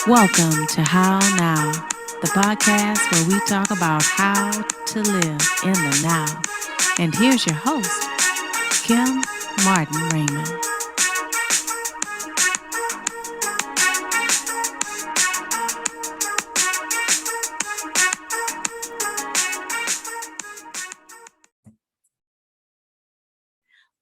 Welcome to How Now, the podcast where we talk about how to live in the now. And here's your host, Kim Martin Raymond.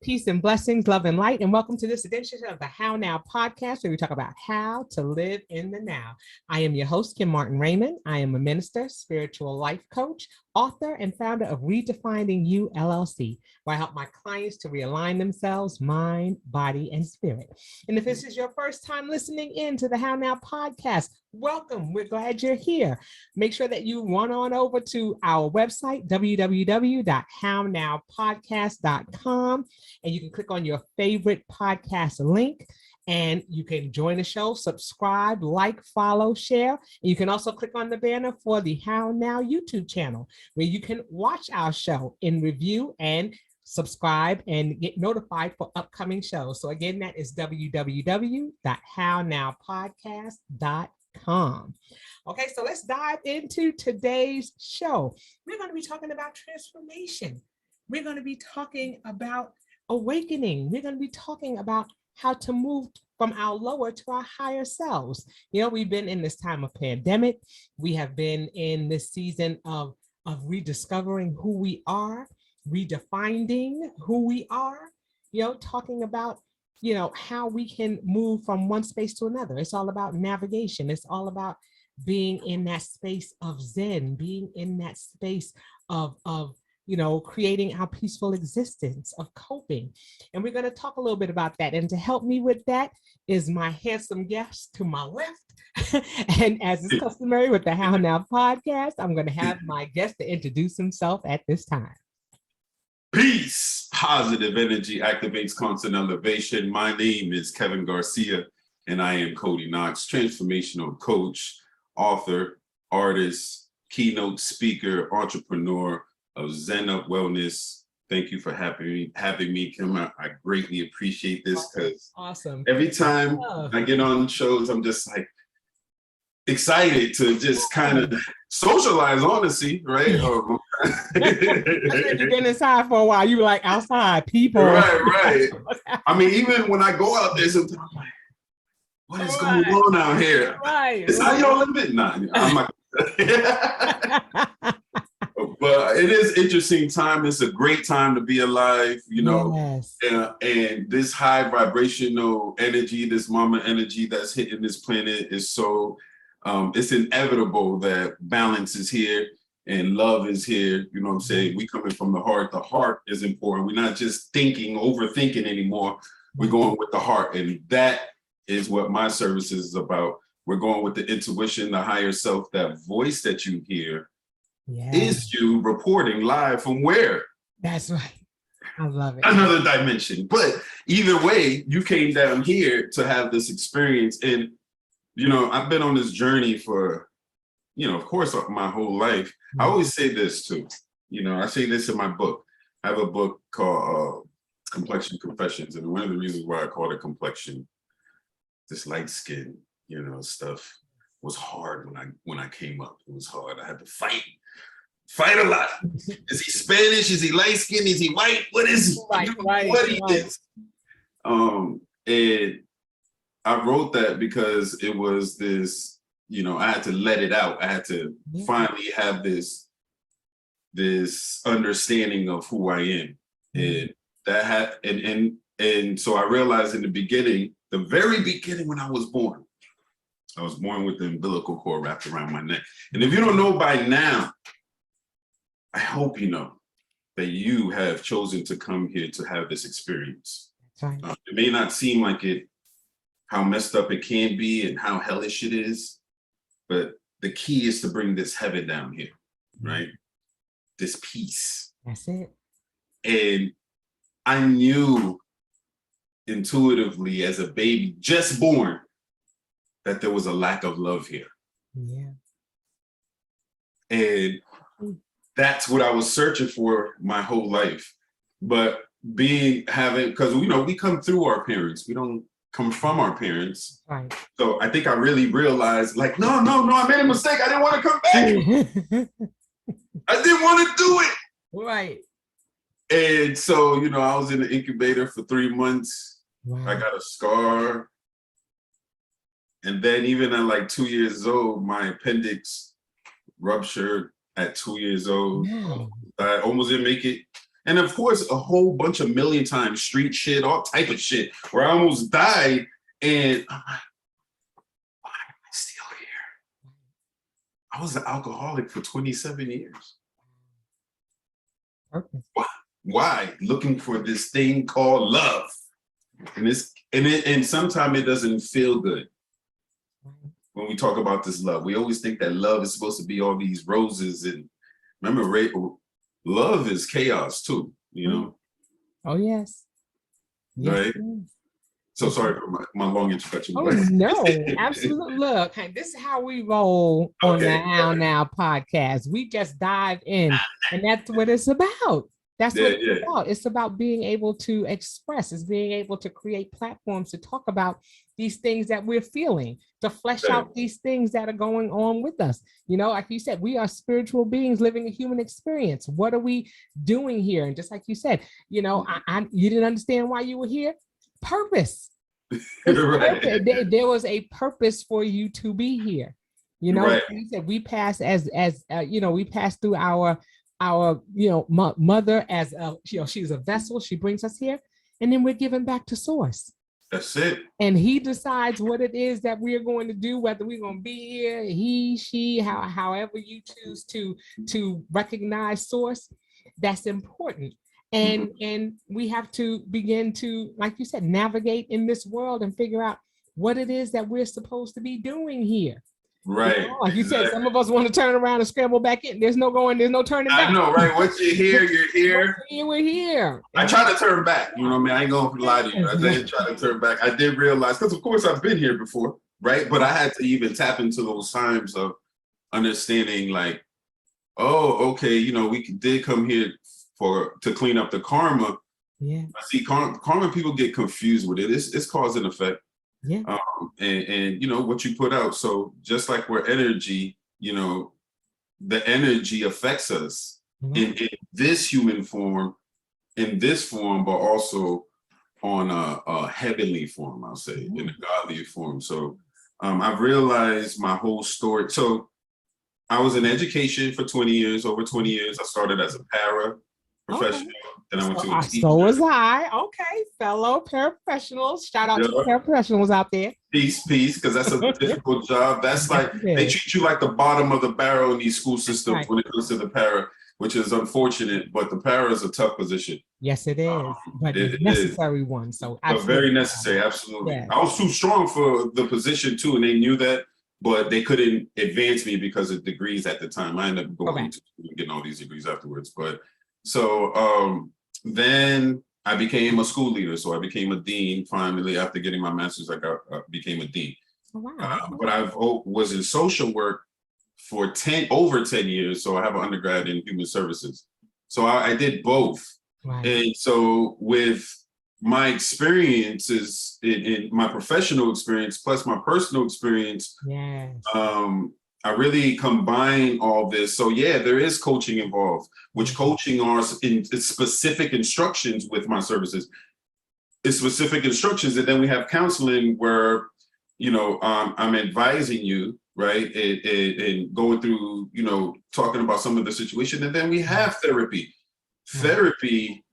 Peace and blessings, love and light, and welcome to this edition of the How Now podcast, where we talk about how to live in the now. I am your host, Kim Martin Raymond. I am a minister, spiritual life coach, author, and founder of Redefining You, LLC, where I help my clients to realign themselves, mind, body, and spirit. And if this is your first time listening in to the How Now podcast, welcome. We're glad you're here. Make sure that you run on over to our website, www.hownowpodcast.com, and you can click on your favorite podcast link, and you can join the show, subscribe, like, follow, share. And you can also click on the banner for the How Now YouTube channel, where you can watch our show in review and subscribe and get notified for upcoming shows. So again, that is www.hownowpodcast.com. Okay, so let's dive into today's show. We're going to be talking about transformation. We're going to be talking about awakening. We're going to be talking about how to move from our lower to our higher selves. You know, we've been in this time of pandemic. We have been in this season of rediscovering who we are, redefining who we are, you know, talking about, you know, how we can move from one space to another. It's all about navigation. It's all about being in that space of Zen, being in that space of you know, creating our peaceful existence, of coping. And we're going to talk a little bit about that. And to help me with that is my handsome guest to my left. And as is customary with the How Now podcast, I'm going to have my guest to introduce himself at this time. Peace, positive energy activates constant elevation. My name is Kevin Garcia, and I am Kode Knox, transformational coach, author, artist, keynote speaker, entrepreneur of Zen Up Wellness. Thank you for having me, Kim. I greatly appreciate this because every time I get on shows, I'm just like excited to just kind of socialize, honestly, right? You've been inside for a while. You were like outside, people. Right. I mean, even when I go out there, sometimes I'm like, what is going on out here? It's how y'all live it. Nah, I'm not. But it is interesting time. It's a great time to be alive, you know. Yes. And this high vibrational energy, this mama energy that's hitting this planet is so, it's inevitable that balance is here and love is here. You know what I'm saying? We coming from the heart. The heart is important. We're not just overthinking anymore. We're going with the heart. And that is what my service is about. We're going with the intuition, the higher self, that voice that you hear. Is you reporting live from where? That's right. I love it. Another dimension. But either way, you came down here to have this experience. And, you know, I've been on this journey for, you know, of course, my whole life. I always say this too. You know, I say this in my book. I have a book called Complexion Confessions. And one of the reasons why I call it complexion, this light skin, you know, stuff was hard when I came up. It was hard. I had to fight a lot. Is he Spanish? Is he light skinned? Is he white? What is he? What is? And I wrote that because it was this, you know, I had to let it out. I had to finally have this understanding of who I am. And that and so I realized in the beginning, the very beginning when I was born with the umbilical cord wrapped around my neck. And if you don't know by now, I hope you know that you have chosen to come here to have this experience. Right. It may not seem like it, how messed up it can be and how hellish it is, but the key is to bring this heaven down here, right? This peace. That's it. And I knew intuitively as a baby, just born, that there was a lack of love here. Yeah. And that's what I was searching for my whole life. But because, you know, we come through our parents. We don't come from our parents. Right. So I think I really realized, like, no, I made a mistake. I didn't want to come back. I didn't want to do it. Right. And so, I was in the incubator for 3 months. Wow. I got a scar. And then even at like 2 years old, my appendix ruptured at 2 years old. Wow. I almost didn't make it. And of course, a whole bunch of million times street shit, all type of shit, where I almost died. And I'm like, why am I still here? I was an alcoholic for 27 years. Okay. Why? Looking for this thing called love. And sometimes it doesn't feel good. When we talk about this love, we always think that love is supposed to be all these roses. And remember, love is chaos too, Oh, yes. Right? So sorry for my long introduction. Oh, no, absolutely. Look, hey, this is how we roll on the How Now podcast. We just dive in, and that's what it's about. That's what it's about. It's about being able to express. It's being able to create platforms to talk about these things that we're feeling, to flesh out these things that are going on with us. Like you said, we are spiritual beings living a human experience. What are we doing here? And just like you said, you didn't understand why you were here. Purpose. Right. There was a purpose for you to be here. Right. You said we pass we pass through our mother as she's a vessel. She brings us here, and then we're given back to source. That's it. And he decides what it is that we're going to do, whether we're going to be here, he, she, however you choose to recognize source. That's important. And we have to begin to, like you said, navigate in this world and figure out what it is that we're supposed to be doing here. Right. Like you said, some of us want to turn around and scramble back in. There's no turning back. I know, right? Once you're here, you're here. We're here. I try to turn back. I ain't going to lie to you. I did try to turn back. I did realize, because of course I've been here before, right? But I had to even tap into those times of understanding, like, oh, okay, we did come here to clean up the karma. Yeah. See, karma, people get confused with it. It's cause and effect. Yeah. And what you put out. So just like we're energy, the energy affects us in this human form, but also on a heavenly form, I'll say, in a godly form. So I've realized my whole story. So I was in education for 20 years, over 20 years. I started as a paraprofessional. Then I went to a teacher. So was I. Okay, fellow paraprofessionals. Shout out to the paraprofessionals out there. Peace, because that's a difficult job. That's like, they treat you like the bottom of the barrel in these school systems when it comes to the para, which is unfortunate, but the para is a tough position. Yes, it is, but it's a necessary one. So very necessary, absolutely. Yes. I was too strong for the position too, and they knew that, but they couldn't advance me because of degrees at the time. I ended up going to getting all these degrees afterwards. But so then I became a school leader. So I became a dean finally. After getting my master's, I became a dean. Oh, wow. But I was in social work for over 10 years. So I have an undergrad in human services. So I did both. Right. And so with my experiences in my professional experience, plus my personal experience, I really combine all this. So yeah, there is coaching involved, which coaching are in specific instructions with my services. It's specific instructions. And then we have counseling where, I'm advising you, right? And going through, talking about some of the situation. And then we have therapy. Therapy,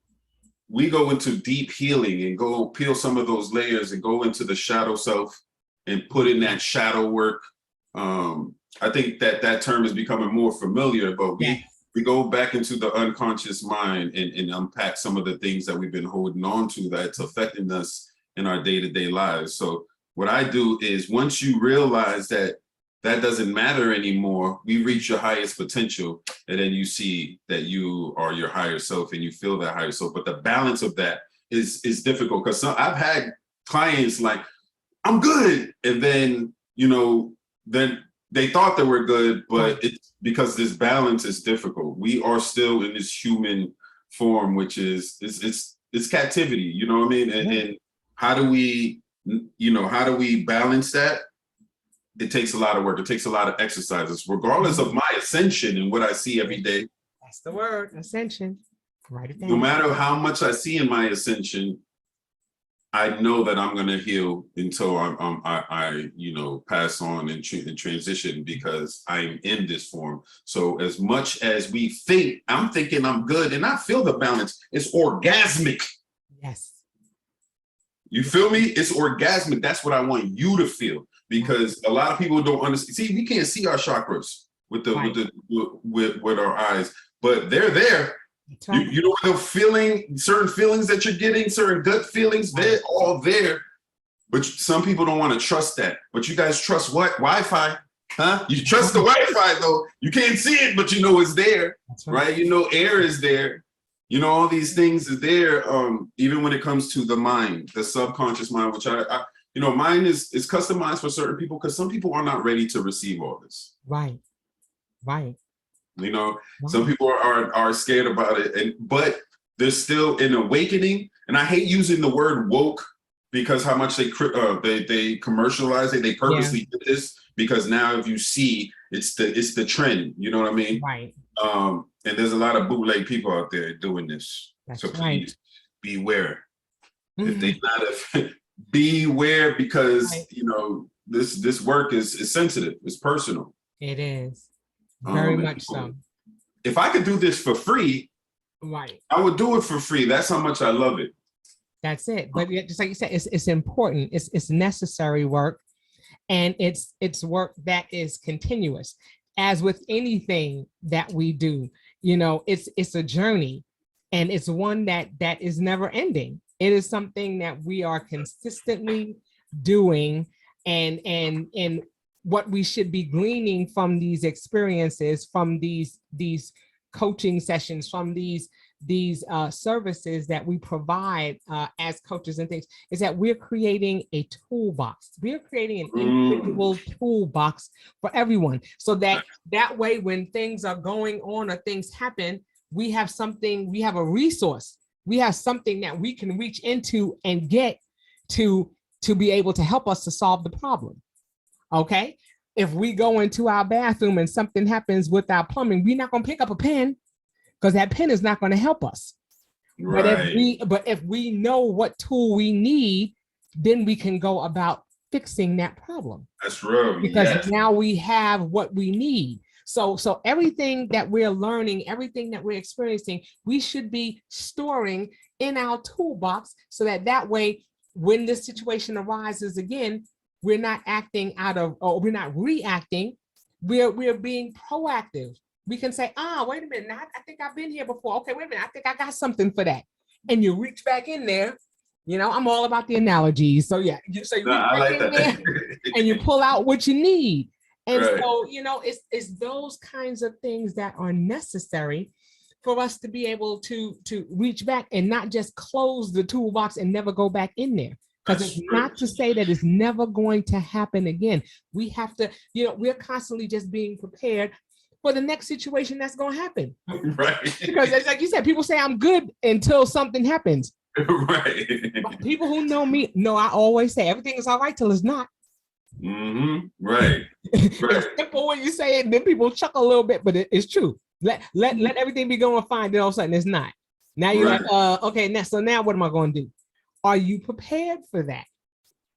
we go into deep healing and go peel some of those layers and go into the shadow self and put in that shadow work. I think that term is becoming more familiar, but we go back into the unconscious mind and unpack some of the things that we've been holding on to that's affecting us in our day-to-day lives. So what I do is, once you realize that doesn't matter anymore, we reach your highest potential, and then you see that you are your higher self and you feel that higher self. But the balance of that is difficult, because I've had clients like, I'm good, and then then they thought they were good, but it's because this balance is difficult. We are still in this human form, which is it's captivity. You know what I mean? And how do we you know, how do we balance that? It takes a lot of work. It takes a lot of exercises, regardless of my ascension and what I see every day. That's the word, ascension. Write it down. No matter how much I see in my ascension, I know that I'm going to heal until I you know, pass on and transition, because I'm in this form. So as much as we think, I'm thinking I'm good, and I feel the balance. It's orgasmic. Yes. You feel me? It's orgasmic. That's what I want you to feel, because a lot of people don't understand. See, we can't see our chakras with our eyes, but they're there. You know, the feeling, certain feelings that you're getting, certain gut feelings, they're all there. But some people don't want to trust that. But you guys trust what? Wi-Fi, huh? You trust the Wi-Fi though. You can't see it, but you know it's there, right? You know, air is there. You know, all these things is there. Even when it comes to the mind, the subconscious mind, which I you know, mine is customized for certain people, because some people are not ready to receive all this. Right. Right. You know, some people are scared about it, but there's still an awakening. And I hate using the word woke, because how much they commercialize it. They purposely did this, because now if you see, it's the trend. You know what I mean? Right. And there's a lot of bootleg people out there doing this. That's so right. Please beware. If they not beware, because you know, this work is sensitive. It's personal. It is. Very much so. If I could do this for free, right, I would do it for free. That's how much I love it. That's it. But just like you said, it's important. It's necessary work, and it's work that is continuous. As with anything that we do, you know, it's a journey, and it's one that is never ending. It is something that we are consistently doing, and what we should be gleaning from these experiences, from these coaching sessions, from these services that we provide as coaches and things, is that we're creating a toolbox. We're creating an individual toolbox for everyone, so that way when things are going on or things happen, we have something, we have a resource, we have something that we can reach into and get to be able to help us to solve the problem. Okay, if we go into our bathroom and something happens with our plumbing, we're not going to pick up a pen, because that pen is not going to help us. Right. But if we know what tool we need, then we can go about fixing that problem. That's real. Because now we have what we need. So everything that we're learning, everything that we're experiencing, we should be storing in our toolbox, so that way, when this situation arises again, we're not acting out of, or we're not reacting. We're being proactive. We can say, wait a minute, I think I've been here before. Okay, wait a minute, I think I got something for that. And you reach back in there. You know, I'm all about the analogies. So yeah, you reach back in there and you pull out what you need. And so, you know, it's those kinds of things that are necessary for us to be able to reach back and not just close the toolbox and never go back in there. Because it's not to say that it's never going to happen again. We have to, you know, we're constantly just being prepared for the next situation that's going to happen. Right. Because it's like you said, people say I'm good until something happens. Right. But people who know me know I always say everything is all right till it's not. Mm-hmm. Right. It's simple when you say it, then people chuckle a little bit, but it's true. Let everything be going fine, then all of a sudden it's not. Now you're like, okay, now what am I going to do? Are you prepared for that?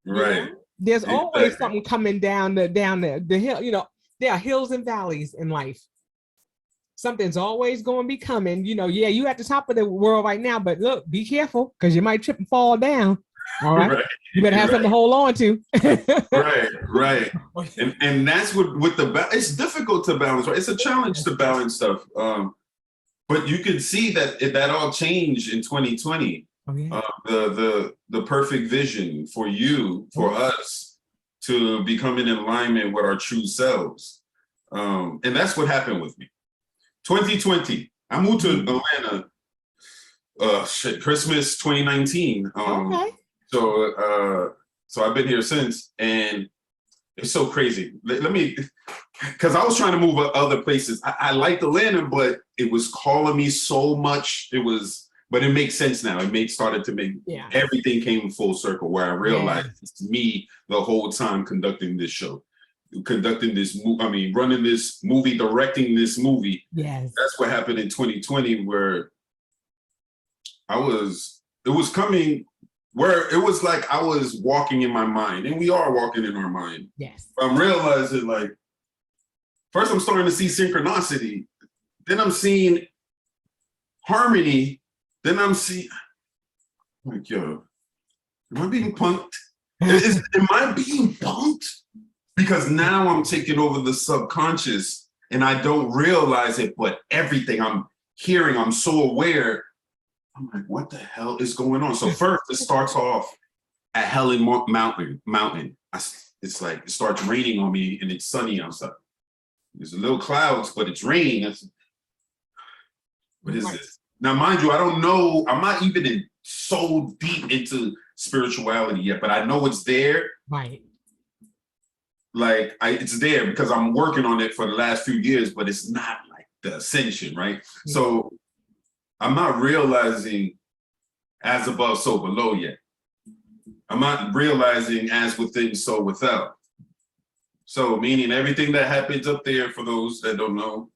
Right. You know? There's always something coming down the hill. You know, there are hills and valleys in life. Something's always going to be coming. You know, yeah, you're at the top of the world right now, but look, be careful, because you might trip and fall down. All right. You better have something to hold on to. Right. And that's with the it's difficult to balance, right? It's a challenge to balance stuff. But you can see that all changed in 2020. Oh, yeah. The perfect vision for you, for us, to become in alignment with our true selves. And that's what happened with me. 2020, I moved to Atlanta, Christmas 2019. Okay. So I've been here since, and it's so crazy. Let me, because I was trying to move other places. I liked Atlanta, but it was calling me so much. but it makes sense now. Started to make everything came full circle where I realized it's me the whole time conducting this show, conducting this running this movie, directing this movie. Yes. That's what happened in 2020 where it was coming where it was like I was walking in my mind, and we are walking in our mind. Yes. But I'm realizing, like, first I'm starting to see synchronicity, then I'm seeing harmony, then I'm seeing, like, yo, am I being punked? Am I being punked? Because now I'm taking over the subconscious and I don't realize it, but everything I'm hearing, I'm so aware. I'm like, what the hell is going on? So first, it starts off at Helen Mountain. It's like it starts raining on me and it's sunny outside. There's a little clouds, but it's raining. What is this? Now, mind you, I don't know. I'm not even so deep into spirituality yet, but I know it's there. Right. Like it's there because I'm working on it for the last few years, but it's not like the ascension, right? Mm-hmm. So I'm not realizing as above, so below yet. I'm not realizing as within, so without. So meaning everything that happens up there, for those that don't know,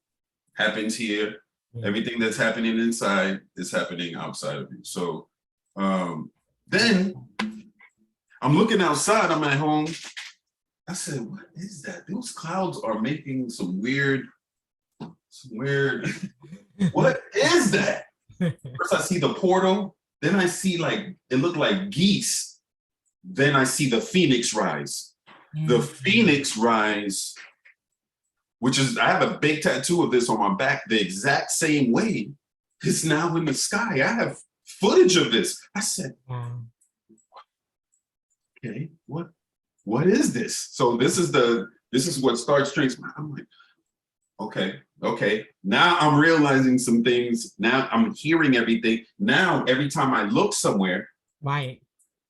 happens here. Everything that's happening inside is happening outside of you. So then I'm looking outside, I'm at home. I said, what is that? Those clouds are making some weird, what is that? First I see the portal, then I see like, it looked like geese. Then I see the phoenix rise. The phoenix rise, which is, I have a big tattoo of this on my back, the exact same way. It's now in the sky. I have footage of this. I said, okay, what is this? So this is what starts transforming. I'm like, okay. Now I'm realizing some things. Now I'm hearing everything. Now every time I look somewhere, right,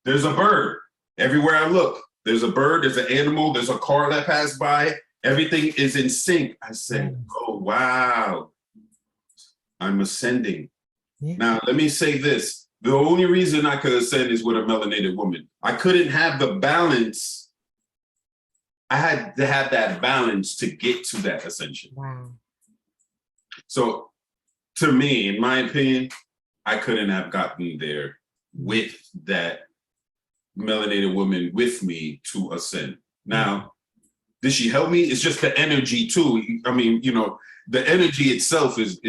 there's a bird. Everywhere I look, there's a bird, there's an animal, there's a car that passed by. Everything is in sync. I said, oh, wow, I'm ascending. Yeah. Now, let me say this. The only reason I could ascend is with a melanated woman. I couldn't have the balance. I had to have that balance to get to that ascension. Wow. So to me, in my opinion, I couldn't have gotten there with that melanated woman with me to ascend. Now, did she help me? It's just the energy too. I mean, you know, the energy itself is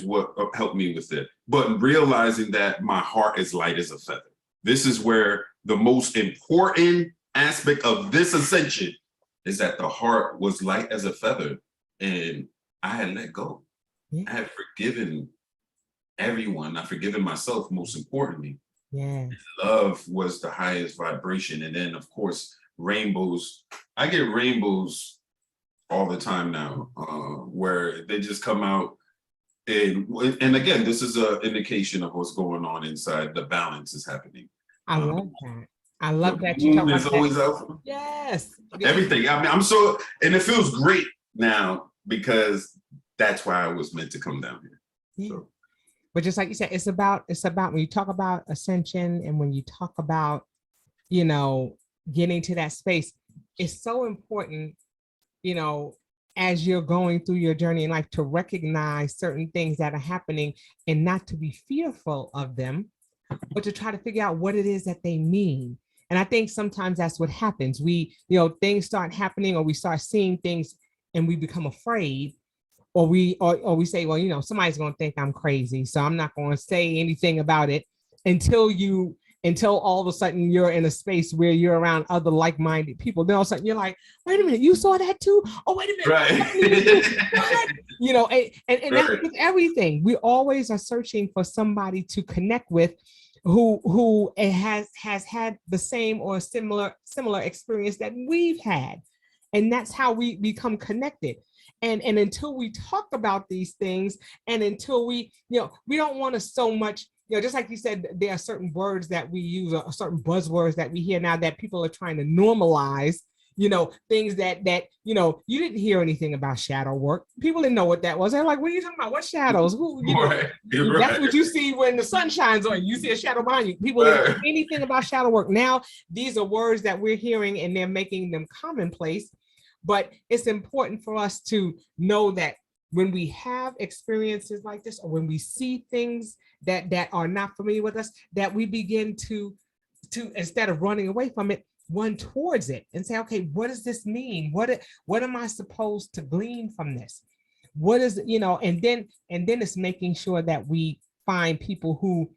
what helped me with it. But realizing that my heart is light as a feather. This is where the most important aspect of this ascension is that the heart was light as a feather and I had let go. I had forgiven everyone. I've forgiven myself, most importantly. Yeah. Love was the highest vibration. And then, of course, rainbows. I get rainbows all the time now, where they just come out. And again, this is an indication of what's going on inside. The balance is happening. I love that. I love that you talk about that. Always out. Yes. Everything. I mean, I'm so, and it feels great now because that's why I was meant to come down here. Yeah. So. But just like you said, it's about when you talk about ascension and when you talk about, you know, getting to that space, it's so important, you know, as you're going through your journey in life to recognize certain things that are happening and not to be fearful of them, but to try to figure out what it is that they mean. And I think sometimes that's what happens. We, you know, things start happening or we start seeing things and we become afraid. Or we say, well, you know, somebody's going to think I'm crazy, so I'm not going to say anything about it until all of a sudden you're in a space where you're around other like-minded people. Then all of a sudden you're like, wait a minute, you saw that too? Oh, wait a minute. Right. You know, and right. That's with everything. We always are searching for somebody to connect with who has had the same or similar experience that we've had. And that's how we become connected. And until we talk about these things and until we, you know, we don't want to so much, you know, just like you said, there are certain words that we use or certain buzzwords that we hear now that people are trying to normalize, things that you didn't hear anything about shadow work. People didn't know what that was. They're like, what are you talking about? What shadows? Who, Right. That's what you see when the sun shines on you. You see a shadow behind you. People didn't know anything about shadow work. Now, these are words that we're hearing and they're making them commonplace. But it's important for us to know that when we have experiences like this, or when we see things that are not familiar with us, that we begin to instead of running away from it, run towards it and say, okay, what does this mean? What am I supposed to glean from this? What is, and then it's making sure that we find people who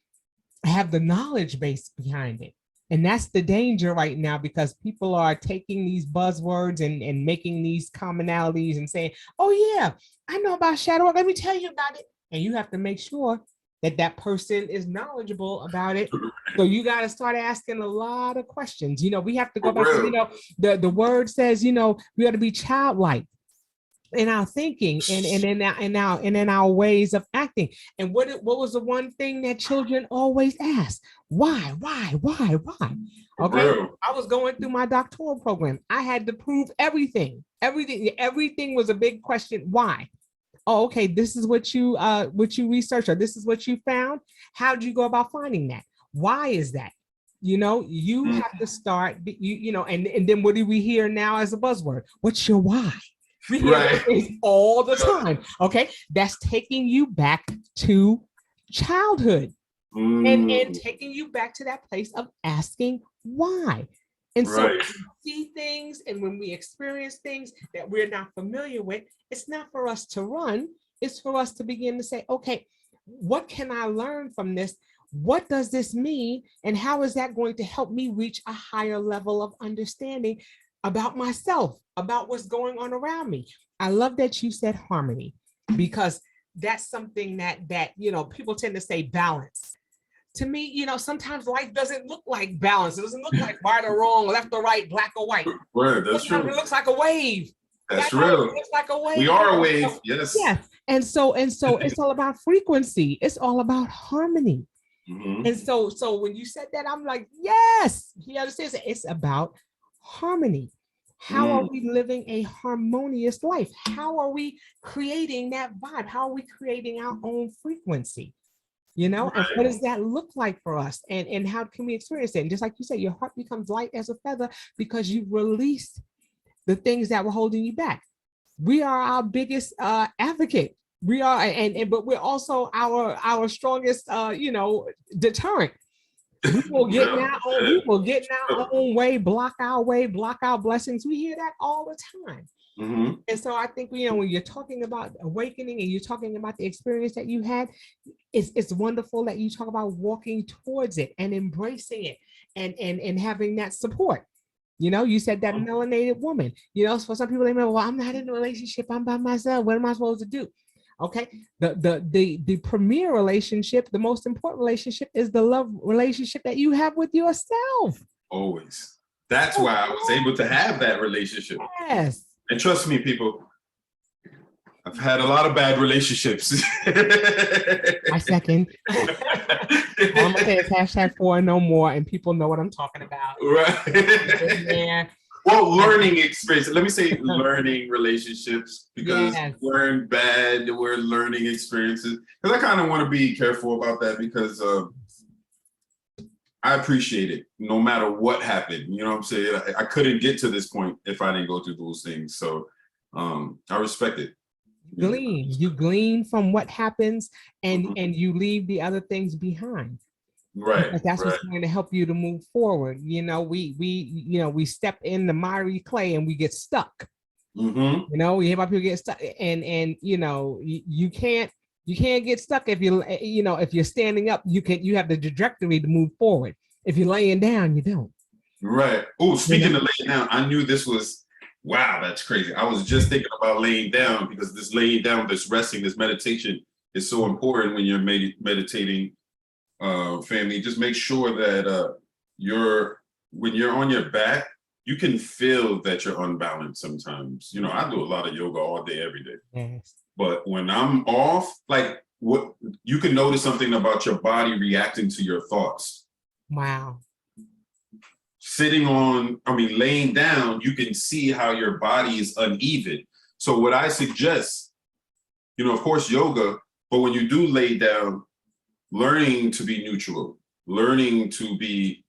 have the knowledge base behind it. And that's the danger right now, because people are taking these buzzwords and making these commonalities and saying, oh yeah, I know about shadow work. Let me tell you about it. And you have to make sure that person is knowledgeable about it. So you got to start asking a lot of questions. We have to go back to, the word says, we got to be childlike in our thinking and in our ways of acting. And what was the one thing that children always ask? Why? Okay. I was going through my doctoral program. I had to prove everything. Everything was a big question. Why? Oh, okay, this is what you researched, or this is what you found. How did you go about finding that? Why is that? You have to start, and then what do we hear now as a buzzword? What's your why? We hear things all the time. Okay, that's taking you back to childhood and taking you back to that place of asking why. And so when we see things and when we experience things that we're not familiar with, it's not for us to run. It's for us to begin to say, okay, what can I learn from this? What does this mean? And how is that going to help me reach a higher level of understanding about myself, about what's going on around me? I love that you said harmony, because that's something that people tend to say balance. To me, sometimes life doesn't look like balance. It doesn't look like right or wrong, left or right, black or white. Right, that's true. It looks like a wave. That's real. It looks like a wave. We are a wave. Yes. Yes. And so it's all about frequency. It's all about harmony. Mm-hmm. And so when you said that, I'm like, yes, he understands it. It's about harmony. How are we living a harmonious life? How are we creating that vibe? How are we creating our own frequency? And what does that look like for us? And how can we experience it? And just like you said, your heart becomes light as a feather because you've released the things that were holding you back. We are our biggest advocate. We are, but we're also our strongest, deterrent. We will get in our own way, block our blessings. We hear that all the time. Mm-hmm. And so I think, when you're talking about awakening and you're talking about the experience that you had, it's wonderful that you talk about walking towards it and embracing it and having that support. You said that melanated woman, for some people, they may, well, I'm not in a relationship. I'm by myself. What am I supposed to do? Okay. The premier relationship, the most important relationship is the love relationship that you have with yourself. Always. That's why I was able to have that relationship. Yes. And trust me, people, I've had a lot of bad relationships. I second. All I'm gonna say is #4 no more, and people know what I'm talking about. Right. Yeah. Well, learning experience. Let me say learning relationships, because we're learning experiences. Because I kind of want to be careful about that, because I appreciate it no matter what happened. You know what I'm saying? I couldn't get to this point if I didn't go through those things. So I respect it. You glean from what happens, and you leave the other things behind. Right. Because that's what's going to help you to move forward. We step in the miry clay and we get stuck. Mm-hmm. We hear about people get stuck, and you can't get stuck if if you're standing up. You have the trajectory to move forward. If you're laying down, you don't. Right. Oh, speaking of laying down, I knew this was, wow, that's crazy. I was just thinking about laying down, because this laying down, this resting, this meditation is so important when you're meditating. Family, just make sure that when you're on your back, you can feel that you're unbalanced sometimes. I do a lot of yoga all day, every day. Yes. But when I'm off, like, what you can notice something about your body reacting to your thoughts. Wow. laying down, you can see how your body is uneven. So what I suggest, of course, yoga, but when you do lay down, learning to be neutral, learning to be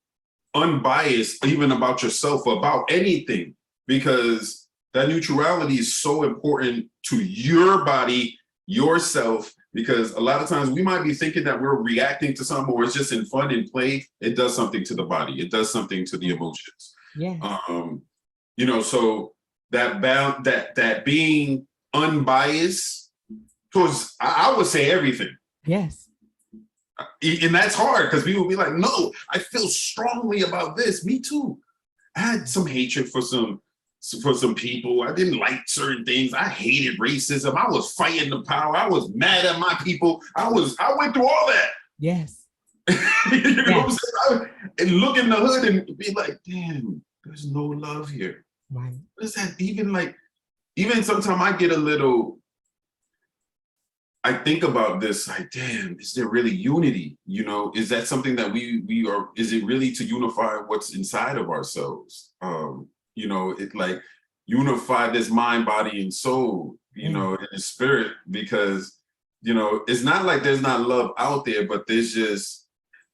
unbiased, even about yourself, about anything, because that neutrality is so important to your body, yourself, because a lot of times we might be thinking that we're reacting to something or it's just in fun and play. It does something to the body. It does something to the emotions. Yeah. So that being unbiased towards, I would say everything. Yes. And that's hard because people be like, no, I feel strongly about this. Me too. I had some hatred for some people. I didn't like certain things. I hated racism. I was fighting the power. I was mad at my people. I went through all that. Yes. What I'm saying? And look in the hood and be like, damn, there's no love here. Right. What is that? Even sometimes I get a little, I think about this, like, damn, is there really unity? Is that something that we are, is it really to unify what's inside of ourselves? It like unify this mind, body, and soul, and the spirit, because, it's not like there's not love out there, but there's just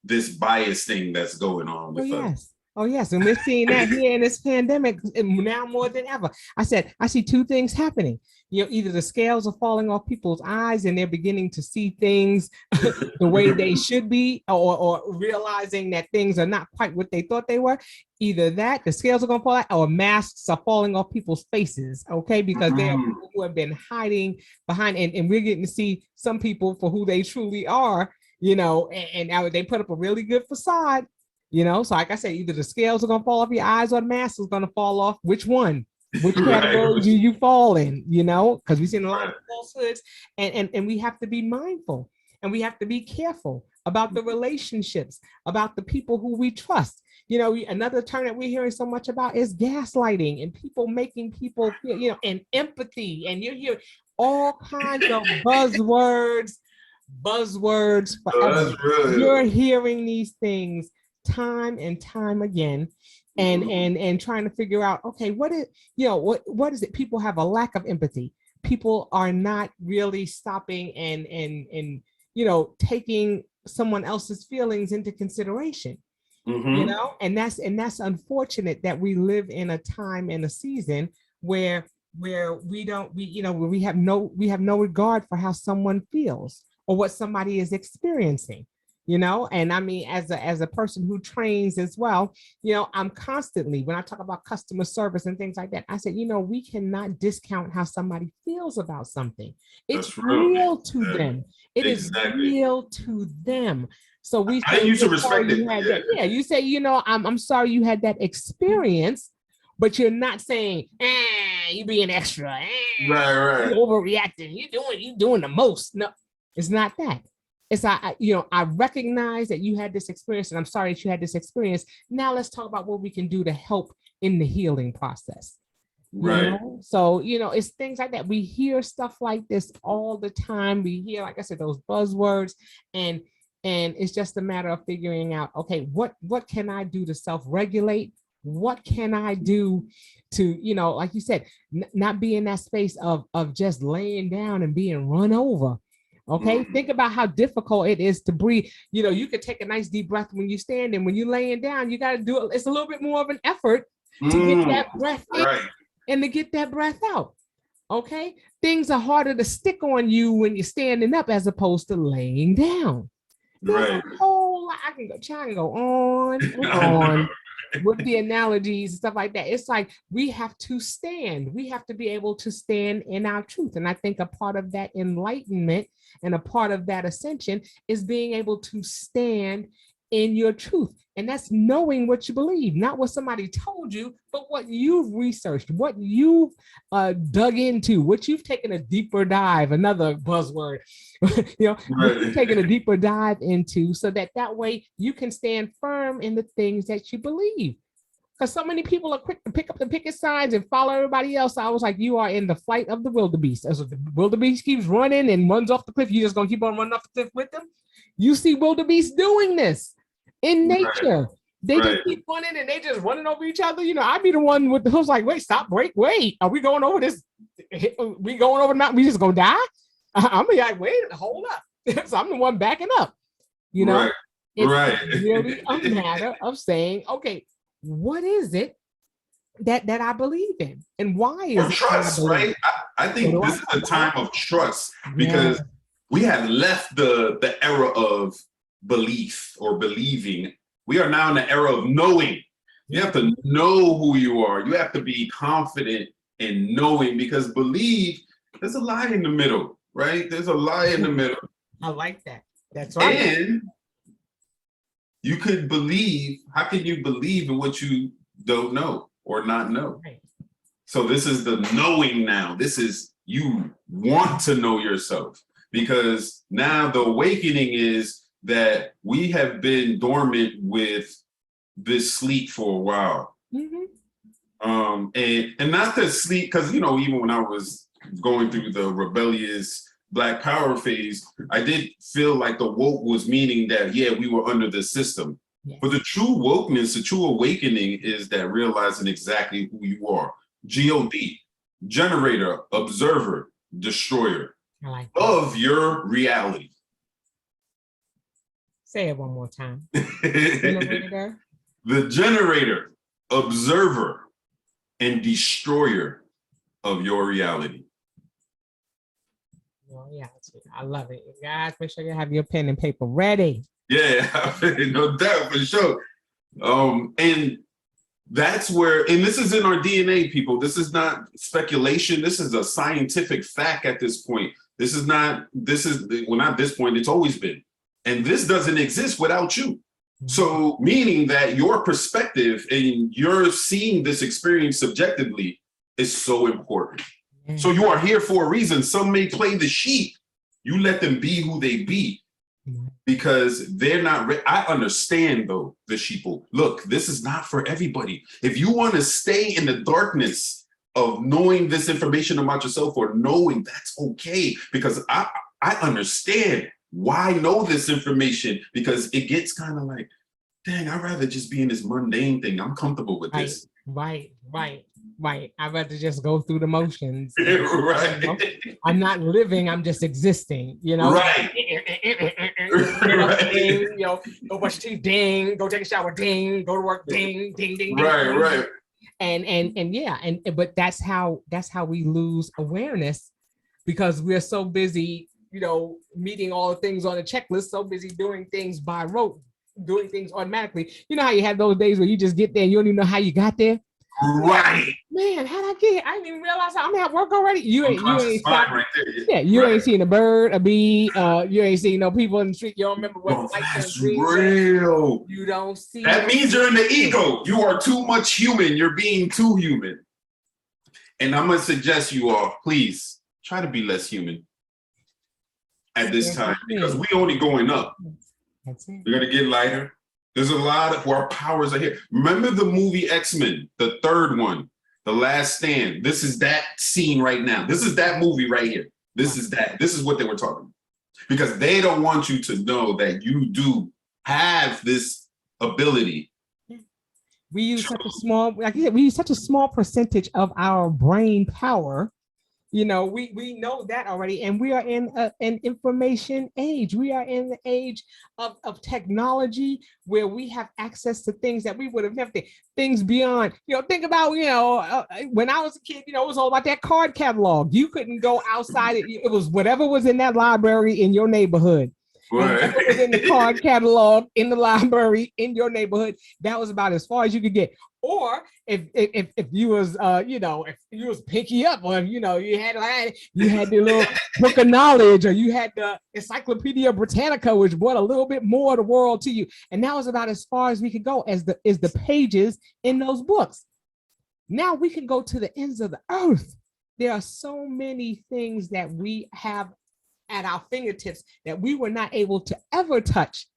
this bias thing that's going on with us. Oh, yes. And we're seeing that here in this pandemic now more than ever. I see two things happening. Either the scales are falling off people's eyes and they're beginning to see things the way they should be, or realizing that things are not quite what they thought they were. Either that, the scales are going to fall out, or masks are falling off people's faces, okay? Because there are people who have been hiding behind, and we're getting to see some people for who they truly are, and now they put up a really good facade. So like I said, either the scales are going to fall off your eyes or the mask is going to fall off. Which one? Which category do you fall in? Because we've seen a lot of falsehoods, and we have to be mindful, and we have to be careful about the relationships, about the people who we trust. Another term that we're hearing so much about is gaslighting, and people making people feel, and empathy, and you're hearing all kinds of buzzwords forever. You're hearing these things time and time again, and trying to figure out, okay, what is it? People have a lack of empathy. People are not really stopping and taking someone else's feelings into consideration. And that's unfortunate that we live in a time and a season where we have no regard for how someone feels or what somebody is experiencing. And I mean, as a person who trains as well, I'm constantly, when I talk about customer service and things like that, I said, we cannot discount how somebody feels about something. It's real to them. It is real to them. So I used to respect it. Yeah, you say, I'm sorry you had that experience, but you're not saying, you being extra, right, you're overreacting, you're doing the most. No, it's not that. It's I recognize that you had this experience, and I'm sorry that you had this experience. Now let's talk about what we can do to help in the healing process. Right. So it's things like that. We hear stuff like this all the time. We hear, like I said, those buzzwords, and it's just a matter of figuring out, okay, what can I do to self-regulate? What can I do to, like you said, not be in that space of just laying down and being run over. Okay, think about how difficult it is to breathe. You could take a nice deep breath when you stand, and when you're laying down, you got to do it. It's a little bit more of an effort to get that breath in and to get that breath out. Okay, things are harder to stick on you when you're standing up as opposed to laying down. There's a whole lot. I can go on and on with the analogies and stuff like that. It's like we have to stand. We have to be able to stand in our truth. And I think a part of that enlightenment and a part of that ascension is being able to stand in your truth. And that's knowing what you believe, not what somebody told you, but what you've researched, what you've dug into, what you've taken a deeper dive, another buzzword, you've taken a deeper dive into, so that way you can stand firm in the things that you believe. Because so many people are quick to pick up the picket signs and follow everybody else. I was like, you are in the flight of the wildebeest. As the wildebeest keeps running and runs off the cliff, you're just going to keep on running off the cliff with them. You see wildebeest doing this in nature. They just keep running and they just running over each other. You know, I'd be the one with who's like, wait, stop, break, wait. Are we going over this? We going over the mountain? We just gonna die? I'm be like, wait, hold up. So I'm the one backing up. You know, it's really a matter of saying, okay, what is it that I believe in, and why is it trust? Right? I think this is a time of trust because we have left the era of belief or believing. We are now in the era of knowing. You have to know who you are. You have to be confident in knowing, because believe, there's a lie in the middle, right? There's a lie in the middle. I like that. That's right. And you could believe. How can you believe in what you don't know or not know? Right. So this is the knowing now. This is, you want to know yourself, because now the awakening is that we have been dormant with this sleep for a while. And not the sleep, because, you know, even when I was going through the rebellious Black Power phase, I did feel like the woke was meaning that, yeah, we were under the system. But the true wokeness, the true awakening is that realizing exactly who you are. G-O-D, generator, observer, destroyer of your reality. Say it one more time. Generator. The generator, observer, and destroyer of your reality. I love it. Guys, make sure you have your pen and paper ready. Yeah, no doubt, for sure. And that's where, and this is in our DNA, people. This is not speculation. This is a scientific fact at this point. Well, not this point, it's always been. And this doesn't exist without you. So meaning that your perspective and you're seeing this experience subjectively is so important. So you are here for a reason. Some may play the sheep. You let them be who they be, because they're not, I understand though, the sheeple. Look, this is not for everybody. If you want to stay in the darkness of knowing this information about yourself, or knowing, that's okay, because I understand why know this information, because it gets kind of like, dang, I'd rather just be in this mundane thing. I'm comfortable with this. Right. I'd rather just go through the motions. Right. You know? I'm not living, I'm just existing, you know? Right. Ding, you know, go brush your teeth, ding, go take a shower, ding, go to work, ding, ding, ding, ding. Right. But that's how we lose awareness, because we're so busy, you know, meeting all the things on the checklist, so busy doing things by rote, doing things automatically. You know how you have those days where you just get there and you don't even know how you got there? Right. Man, how'd I get here? I didn't even realize I'm at work already. You ain't stopped. Right there. Yeah, you ain't seen a bird, a bee, you ain't seen no people in the street. You don't remember what that's real. You don't see. That means you're in the ego. You are too much human. You're being too human. And I'm gonna suggest you all, please try to be less human at this time, because we only going up. That's it. We're gonna get lighter. There's a lot of our powers are here. Remember the movie X-Men, the third one, The Last Stand. This is that scene right now. This is that movie right here. This is that. This is what they were talking about. Because they don't want you to know that you do have this ability. We use such a small, like you said, we use such a small percentage of our brain power. You know, we know that already, and we are in an information age. We are in the age of technology, where we have access to things that we would have never, things beyond, you know, think about, you know, when I was a kid, you know, it was all about that card catalog. You couldn't go outside. It was whatever was in that library in your neighborhood. Right. It was in the card catalog in the library in your neighborhood. That was about as far as you could get. Or if you was you know, if you was picky up, or you know, you had the little book of knowledge, or you had the Encyclopedia Britannica, which brought a little bit more of the world to you. And that was about as far as we could go as the pages in those books. Now we can go to the ends of the earth. There are so many things that we have at our fingertips that we were not able to ever touch,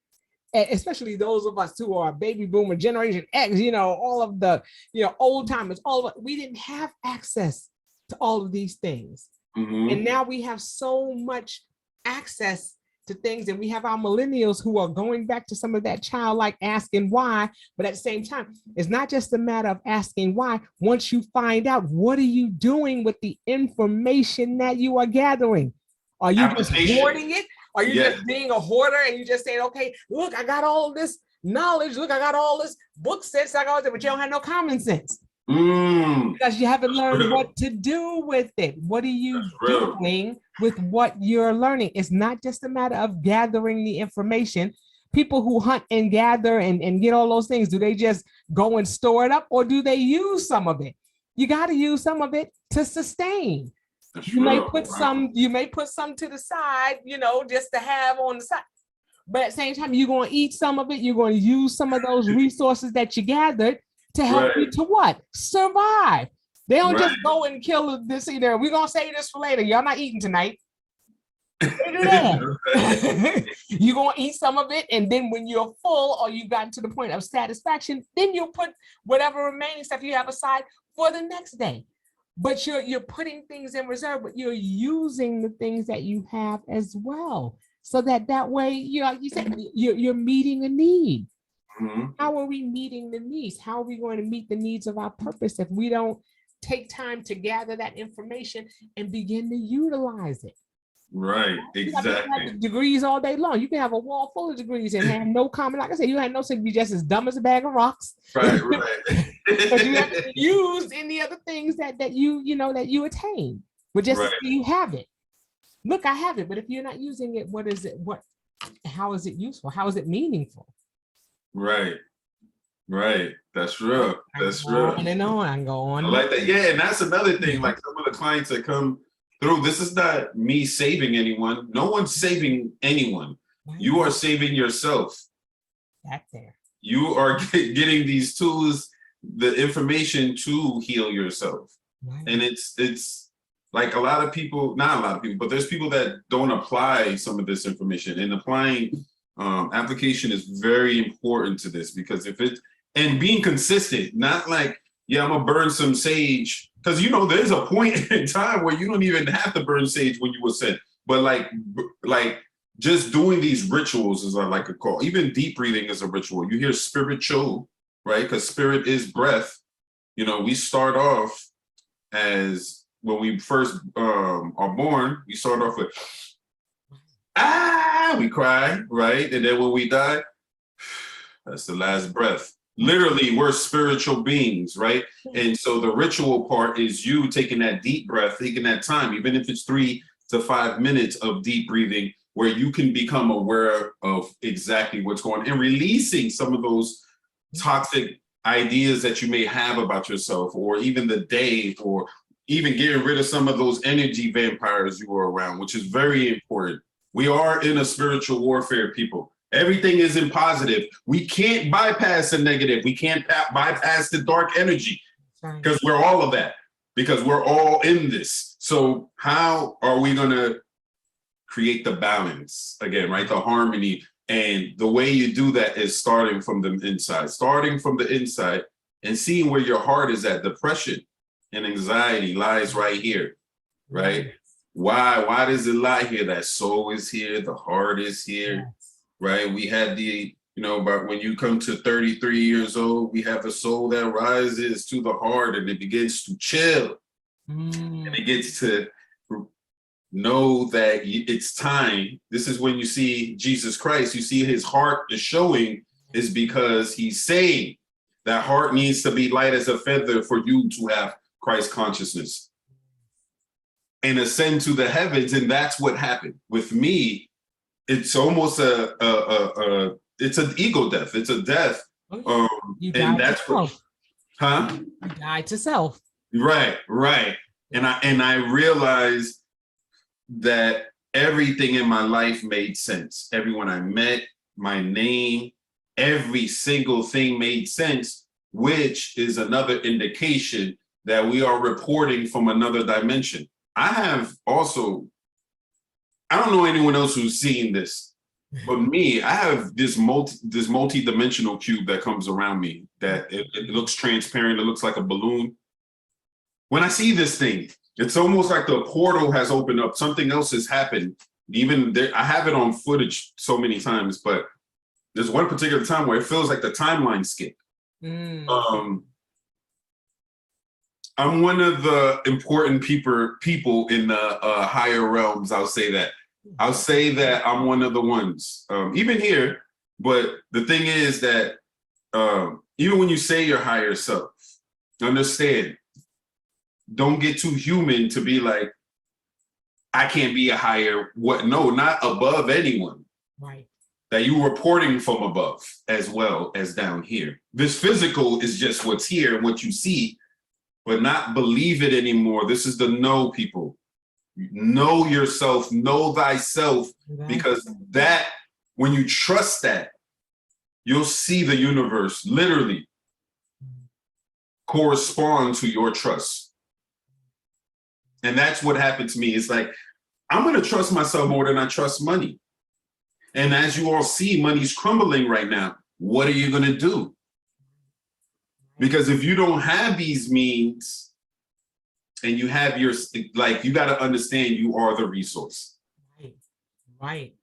especially those of us who are baby boomer generation X, you know, all of the, you know, old timers, all of it. We didn't have access to all of these things. And now we have so much access to things, and we have our millennials who are going back to some of that childlike asking why. But at the same time, it's not just a matter of asking why. Once you find out, what are you doing with the information that you are gathering? Are you just hoarding it? Are you just being a hoarder and you just saying, okay, look, I got all this knowledge. Look, I got all this book sense. I got all that, but you don't have no common sense. Because you haven't learned what to do with it. What are you doing with what you're learning? It's not just a matter of gathering the information. People who hunt and gather and get all those things, do they just go and store it up, or do they use some of it? You got to use some of it to sustain. You may put some to the side, just to have on the side. But at the same time, you're going to eat some of it. You're going to use some of those resources that you gathered to help you to what? Survive. They don't just go and kill this either. We're going to save this for later. Y'all not eating tonight. You're going to eat some of it. And then when you're full or you've gotten to the point of satisfaction, then you'll put whatever remaining stuff you have aside for the next day. But you're putting things in reserve, but you're using the things that you have as well. So that way, you said, you're meeting a need. How are we meeting the needs? How are we going to meet the needs of our purpose if we don't take time to gather that information and begin to utilize it? Right, exactly. You have degrees all day long. You can have a wall full of degrees and have no common. Like I said, you have no sense to be just as dumb as a bag of rocks. Right. But you have to use any other things that you attain. But just you have it. Look, I have it. But if you're not using it, what is it? How is it useful? How is it meaningful? Right. That's real. That's real. On and on. I go on. I like that. Yeah, and that's another thing. Like some of the clients that come through, this is not me saving anyone. No one's saving anyone. You are saving yourself. Back there. You are getting these tools, the information to heal yourself. And it's like not a lot of people, but there's people that don't apply some of this information, and applying application is very important to this, because and being consistent, not like, I'm gonna burn some sage, because there's a point in time where you don't even have to burn sage when you were sent, but like just doing these rituals, as I like to call, even deep breathing is a ritual. You hear spiritual, right? Because spirit is breath. We start off as, when we first are born, we start off with we cry, right? And then when we die, that's the last breath. Literally, we're spiritual beings, right? And so the ritual part is you taking that deep breath, taking that time, even if it's 3 to 5 minutes of deep breathing, where you can become aware of exactly what's going on and releasing some of those toxic ideas that you may have about yourself, or even the day, or even getting rid of some of those energy vampires you were around, which is very important. We are in a spiritual warfare, people. Everything is in positive. We can't bypass the negative. We can't bypass the dark energy, because we're all of that, because we're all in this. So how are we going to create the balance again, right? The harmony. And the way you do that is starting from the inside and seeing where your heart is at. Depression and anxiety lies right here, right? Why does it lie here? That soul is here, the heart is here, right? We had but when you come to 33 years old, we have a soul that rises to the heart, and it begins to chill, and it gets to know that it's time. This is when you see Jesus Christ, you see his heart is showing, is because he's saying that heart needs to be light as a feather for you to have Christ consciousness and ascend to the heavens. And that's what happened with me. It's almost it's an ego death. It's a death. You and died that's to self. You died to self. Right. And I realized that everything in my life made sense. Everyone I met, my name, every single thing made sense, which is another indication that we are reporting from another dimension. I don't know anyone else who's seen this, but me, I have this multi-dimensional cube that comes around me, that it looks transparent. It looks like a balloon. When I see this thing, it's almost like the portal has opened up. Something else has happened, Even there, I have it on footage so many times, but there's one particular time where it feels like the timeline skipped. I'm one of the important people in the higher realms. I'll say that. I'll say that I'm one of the ones, even here. But the thing is that even when you say your higher self, understand, don't get too human to be like, I can't be a higher, what? No, not above anyone. Right. That you're reporting from above as well as down here. This physical is just what's here and what you see, but not believe it anymore. This is the know, people. Know yourself, know thyself, because that, when you trust that, you'll see the universe literally correspond to your trust. And that's what happened to me. It's like, I'm going to trust myself more than I trust money. And as you all see, money's crumbling right now. What are you going to do? Because if you don't have these means and you have your, like, you got to understand you are the resource. Right.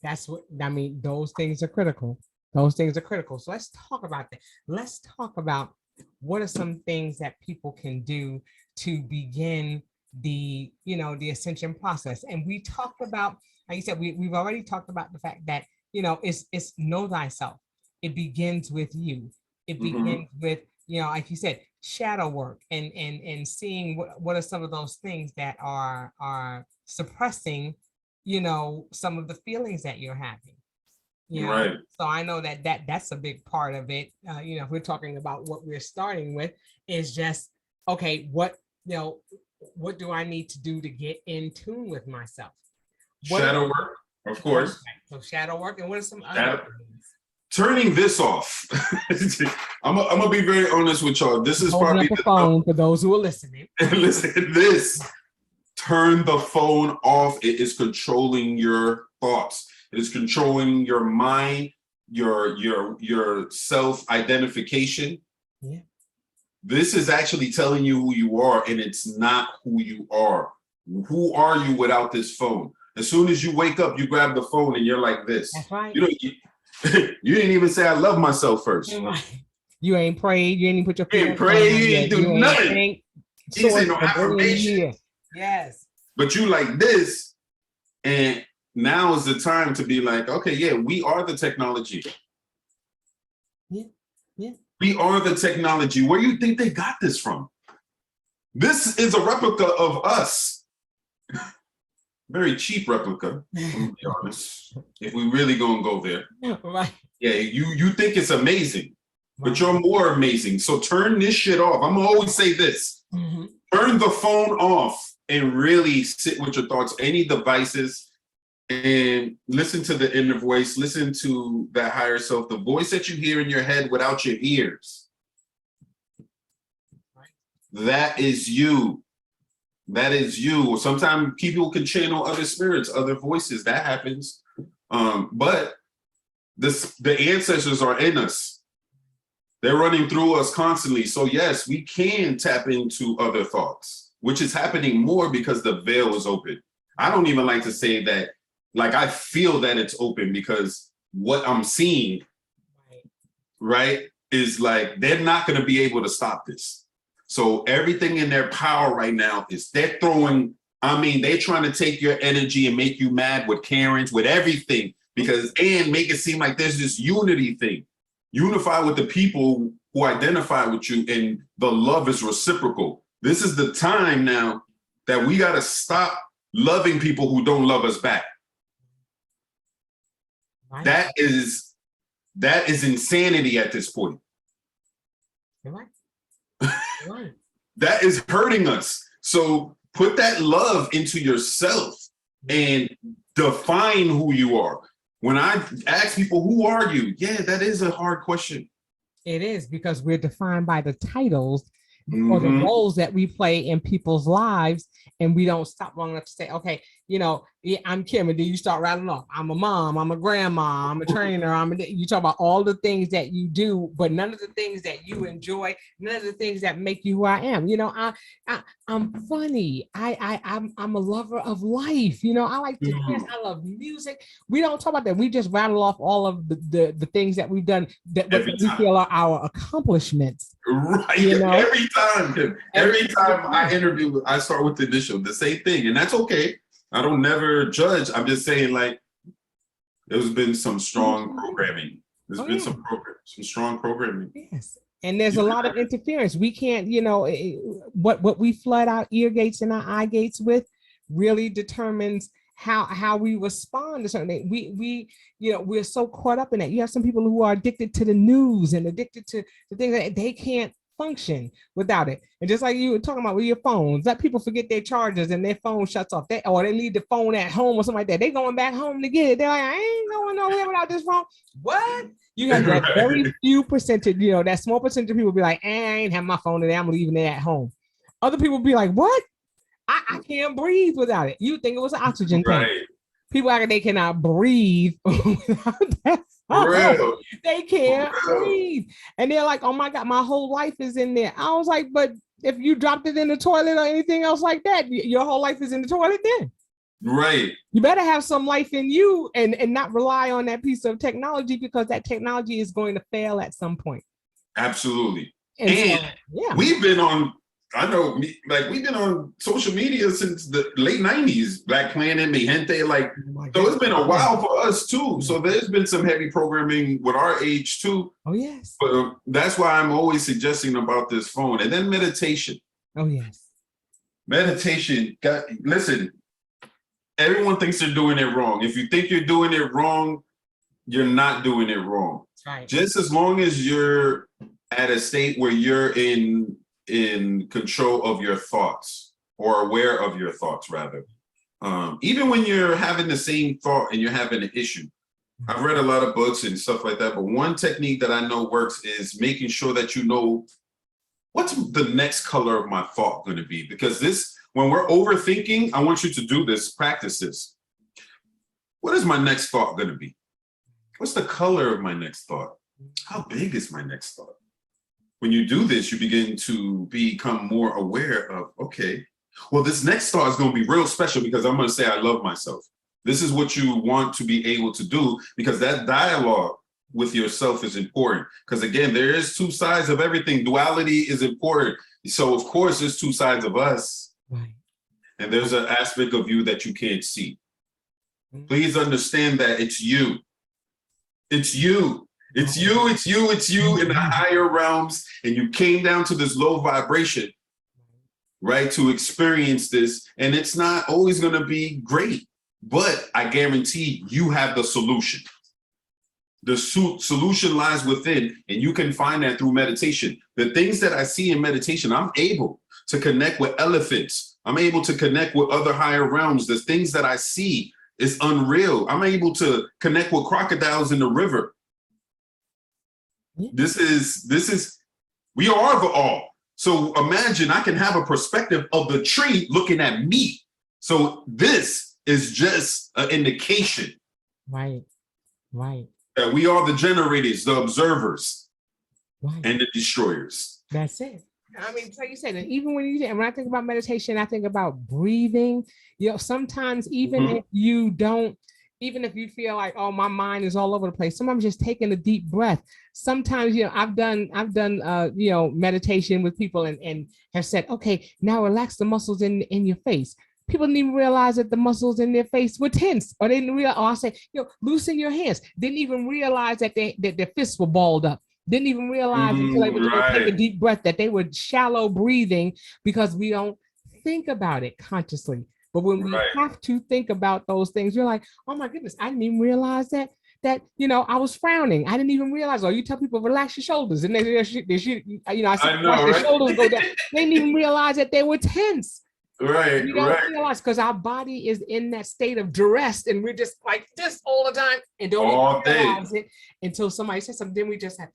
That's what, I mean, those things are critical. Those things are critical. So let's talk about that. Let's talk about what are some things that people can do to begin the, the ascension process. And we talked about, like you said, we've already talked about the fact that, it's know thyself. It begins with you. It begins with, like you said, shadow work and seeing what are some of those things that are suppressing, some of the feelings that you're having. Right. So I know that's a big part of it. If we're talking about what we're starting with is just, okay, what do I need to do to get in tune with myself? Shadow work, of course. So shadow work, and what are some other things? Turning this off. I'm gonna be very honest with y'all. This is Holding probably up a phone for those who are listening. Listen, this. Turn the phone off. It is controlling your thoughts. It is controlling your mind, your self-identification. Yeah. This is actually telling you who you are, and it's not who you are. Who are you without this phone? As soon as you wake up, you grab the phone and you're like this. That's right. You didn't even say I love myself first. You ain't prayed. You ain't even put your feet. You ain't prayed. You ain't do nothing. You ain't no affirmation. Yes. But you like this, and now is the time to be like, okay, yeah, we are the technology. Yeah. We are the technology. Where do you think they got this from? This is a replica of us. Very cheap replica, to be honest. If we really gonna go there. Right. Yeah, you think it's amazing, but you're more amazing. So turn this shit off. I'm gonna always say this. Turn the phone off and really sit with your thoughts, any devices, and listen to the inner voice, listen to that higher self, the voice that you hear in your head without your ears. That is you. That is you. Sometimes people can channel other spirits, other voices. That happens. But the ancestors are in us. They're running through us constantly. So yes, we can tap into other thoughts, which is happening more because the veil is open. I don't even like to say that, like, I feel that it's open because what I'm seeing, right, is like, they're not going to be able to stop this. So everything in their power right now is they're trying to take your energy and make you mad with Karens, with everything, and make it seem like there's this unity thing. Unify with the people who identify with you, and the love is reciprocal. This is the time now that we got to stop loving people who don't love us back. Right. That is insanity at this point. You're right. Right. That is hurting us. So put that love into yourself and define who you are. When I ask people, who are you? Yeah, that is a hard question. It is, because we're defined by the titles or the roles that we play in people's lives. And we don't stop long enough to say, okay, Yeah, I'm Kim, and then you start rattling off. I'm a mom, I'm a grandma, I'm a trainer. You talk about all the things that you do, but none of the things that you enjoy, none of the things that make you who I am. I'm funny. I'm a lover of life. I like to dance. I love music. We don't talk about that. We just rattle off all of the things that we've done that what we feel are our accomplishments. Right. Every time I interview, I start with the initial, the same thing, and that's okay. I don't never judge. I'm just saying, like, there's been some strong programming. There's been some strong programming. Yes. And there's a lot of interference. We can't, what we flood our ear gates and our eye gates with really determines how we respond to something. We're so caught up in that. You have some people who are addicted to the news and addicted to the things that they can't function without it. And just like you were talking about with your phones, that people forget their chargers and their phone shuts off. Or they leave the phone at home or something like that. They going back home to get it. They're like, I ain't going nowhere without this phone. What? You have that very few percentage, that small percentage of people be like, I ain't have my phone today. I'm leaving it at home. Other people be like, what? I can't breathe without it. You think it was an oxygen tank. People act like they cannot breathe without that. They can't breathe. And they're like, oh my God, my whole life is in there. I was like, but if you dropped it in the toilet or anything else like that, your whole life is in the toilet then. Right. You better have some life in you and not rely on that piece of technology, because that technology is going to fail at some point. Absolutely. And we've been on, we've been on social media since the late 90s, Black Planet, Mi Gente, so it's been a while for us too. So there's been some heavy programming with our age too. Oh, yes. But that's why I'm always suggesting about this phone. And then meditation. Oh, yes. Meditation, listen, everyone thinks they're doing it wrong. If you think you're doing it wrong, you're not doing it wrong. Right. Just as long as you're at a state where you're in control of your thoughts, or aware of your thoughts rather. Even when you're having the same thought and you're having an issue. I've read a lot of books and stuff like that, but one technique that I know works is making sure that you know what's the next color of my thought going to be. Because when we're overthinking, I want you to do this, practice this. What is my next thought going to be? What's the color of my next thought? How big is my next thought? When you do this, you begin to become more aware of, okay, well, this next thought is going to be real special because I'm going to say I love myself. This is what you want to be able to do, because that dialogue with yourself is important. Because again, there is two sides of everything. Duality is important. So of course, there's two sides of us. Right. And there's an aspect of you that you can't see. Please understand that it's you. It's you. It's you, it's you, it's you in the higher realms, and you came down to this low vibration, right, to experience this, and it's not always going to be great, but I guarantee you have the solution. The solution lies within, and you can find that through meditation. The things that I see in meditation, I'm able to connect with elephants. I'm able to connect with other higher realms. The things that I see is unreal. I'm able to connect with crocodiles in the river. This is, we are the all. So imagine I can have a perspective of the tree looking at me. So this is just an indication. Right. That we are the generators, the observers, and the destroyers. That's it. I mean, like you said, and even when I think about meditation, I think about breathing. Sometimes even if you feel like, oh, my mind is all over the place, sometimes just taking a deep breath. Sometimes, I've done meditation with people and have said, okay, now relax the muscles in your face. People didn't even realize that the muscles in their face were tense, or they didn't realize, or I say, loosen your hands. Didn't even realize that their fists were balled up. Didn't even realize until they would take a deep breath that they were shallow breathing, because we don't think about it consciously. But when we have to think about those things, you're like, oh my goodness, I didn't even realize that I was frowning. I didn't even realize. Or you tell people relax your shoulders, and they should, I said, watch their shoulders go down. They didn't even realize that they were tense. Right. We don't realize, because our body is in that state of duress, and we're just like this all the time, and don't even realize it until somebody says something. Then we just have,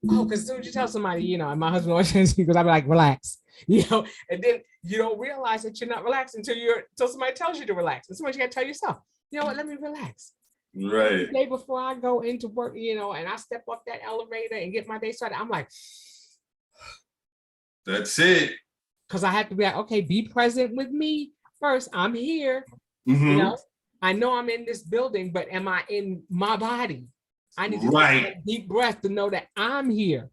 Oh, because as soon as you tell somebody, and my husband always says, because I'm like, relax, and then you don't realize that you're not relaxed until somebody tells you to relax. And sometimes you got to tell yourself, you know what, let me relax. Right. The day before I go into work, and I step up that elevator and get my day started, I'm like, that's it. Because I have to be like, okay, be present with me first. I'm here. Mm-hmm. I know I'm in this building, but am I in my body? I need to take a deep breath to know that I'm here.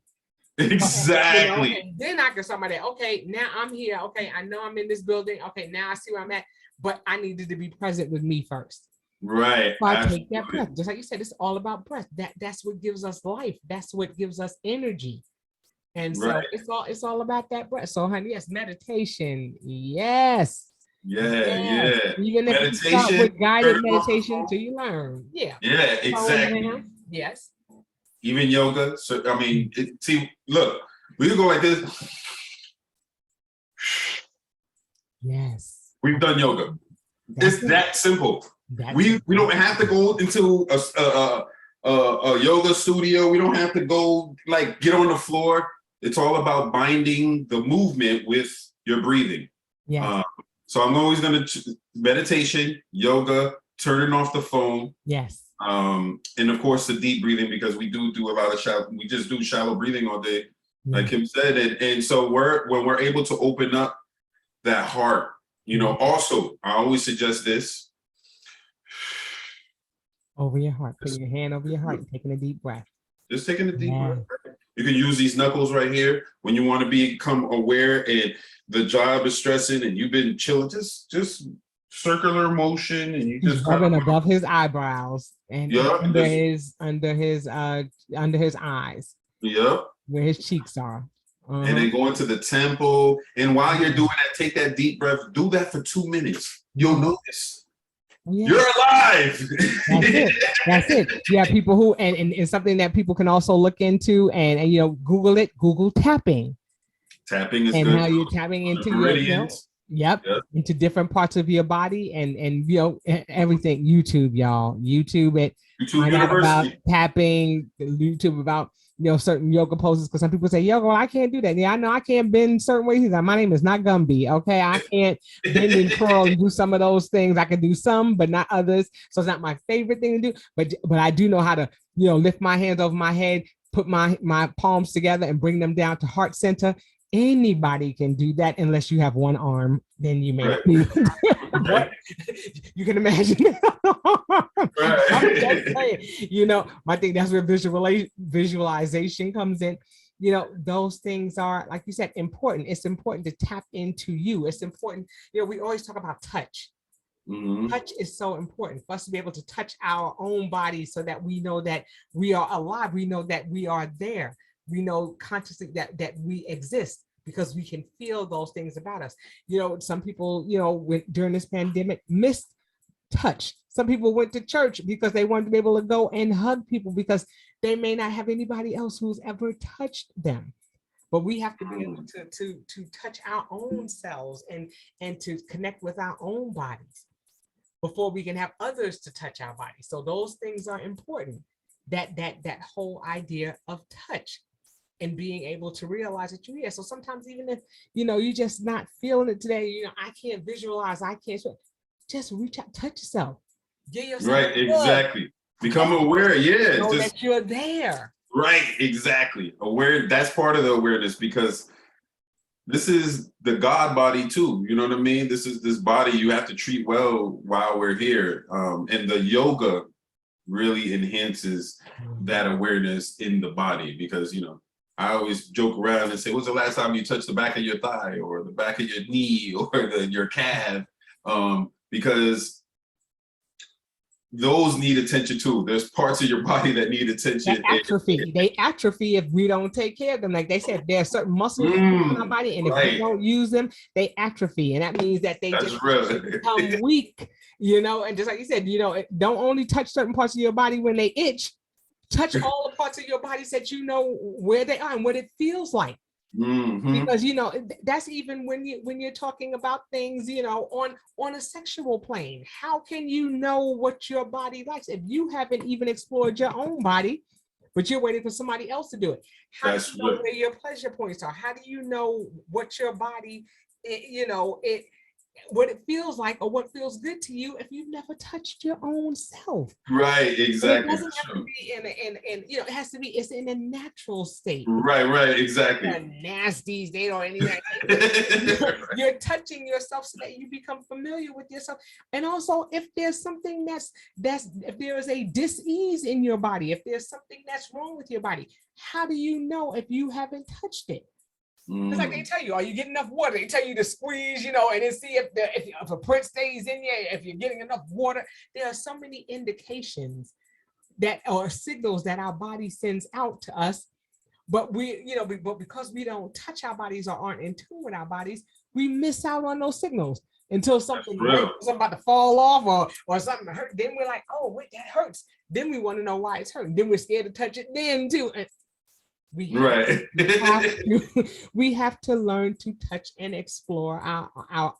Exactly. And then I can somebody, okay, now I'm here. Okay, I know I'm in this building. Okay, now I see where I'm at, but I needed to be present with me first. Right. So I take that breath. Just like you said, it's all about breath. That's what gives us life. That's what gives us energy. And so it's all about that breath. So, honey, yes, meditation. Yes. Yeah. Even if you start with guided meditation till you learn. Yeah. Yeah, exactly. Yes. Even yoga. So I mean, see, look, we can go like this. Yes. We've done yoga. It's that simple. We don't have to go into a yoga studio. We don't have to go like get on the floor. It's all about binding the movement with your breathing. Yeah. So I'm always going to meditation, yoga, turning off the phone. Yes. And of course the deep breathing, because we do a lot of shallow breathing all day, like Kim said. And so when we're able to open up that heart, also I always suggest this. Over your heart, putting your hand over your heart and taking a deep breath. Just taking a deep breath. You can use these knuckles right here when you want to become aware and the job is stressing and you've been chilling, just circular motion, and you just rubbing above his eyebrows and under his eyes. Yep. Where his cheeks are. And then go into the temple. And while you're doing that, take that deep breath. Do that for 2 minutes. You'll notice. You're alive. That's it. Yeah, people who and it's something that people can also look into and Google it. Google tapping. Tapping is and good. How you're tapping into meridians. Into different parts of your body and everything. YouTube, y'all. YouTube it. YouTube University. About tapping. YouTube about certain yoga poses, because some people say, yoga, well, I can't do that. Yeah, I know I can't bend certain ways. He's like, my name is not Gumby. Okay, I can't bend and curl and do some of those things. I can do some, but not others. So it's not my favorite thing to do. But I do know how to, lift my hands over my head, put my palms together and bring them down to heart center. Anybody can do that unless you have one arm. Then you may but you can imagine. I think that's where visualization comes in. Those things are, like you said, important. It's important to tap into you. It's important. We always talk about touch. Mm-hmm. Touch is so important for us to be able to touch our own body so that we know that we are alive. We know that we are there. We know consciously that we exist because we can feel those things about us. Some people, during this pandemic missed touch. Some people went to church because they wanted to be able to go and hug people because they may not have anybody else who's ever touched them. But we have to be able to touch our own selves and to connect with our own bodies before we can have others to touch our bodies. So those things are important. That whole idea of touch. And being able to realize that you're here. So sometimes even if, you're just not feeling it today, I can't visualize, I can't, just reach out, touch yourself. Get yourself right, exactly. Become aware, know that you're there. Right, exactly. Aware, that's part of the awareness, because this is the God body too, you know what I mean? This is this body you have to treat well while we're here. And the yoga really enhances that awareness in the body, because, I always joke around and say, when's the last time you touched the back of your thigh or the back of your knee or your calf? Because those need attention too. There's parts of your body that need attention. They atrophy if we don't take care of them. Like they said, there are certain muscles in our body, and if we don't use them, they atrophy. And that means that they become weak, and just like you said, don't only touch certain parts of your body when they itch. Touch all the parts of your body so that you know where they are and what it feels like. Mm-hmm. Because that's even when you're talking about things on a sexual plane. How can you know what your body likes if you haven't even explored your own body? but you're waiting for somebody else to do it. How do That's you know right. where your pleasure points are? How do you know what your body, what it feels like or what feels good to you if you've never touched your own self? Right, And it exactly. doesn't have to be it has to be, it's in a natural state. Right, exactly. Nasties, they don't anything. You're touching yourself so that you become familiar with yourself. And also, if there's something that's if there is a dis-ease in your body, if there's something that's wrong with your body, how do you know if you haven't touched it? It's like they tell you, are you getting enough water? They tell you to squeeze, and then see if a print stays in there, if you're getting enough water. There are so many indications that are signals that our body sends out to us, but but because we don't touch our bodies or aren't in tune with our bodies, we miss out on those signals until something about to fall off or something hurt. Then we're like, oh wait, that hurts. Then we want to know why it's hurting. Then we're scared to touch it then too. And we have to learn to touch and explore our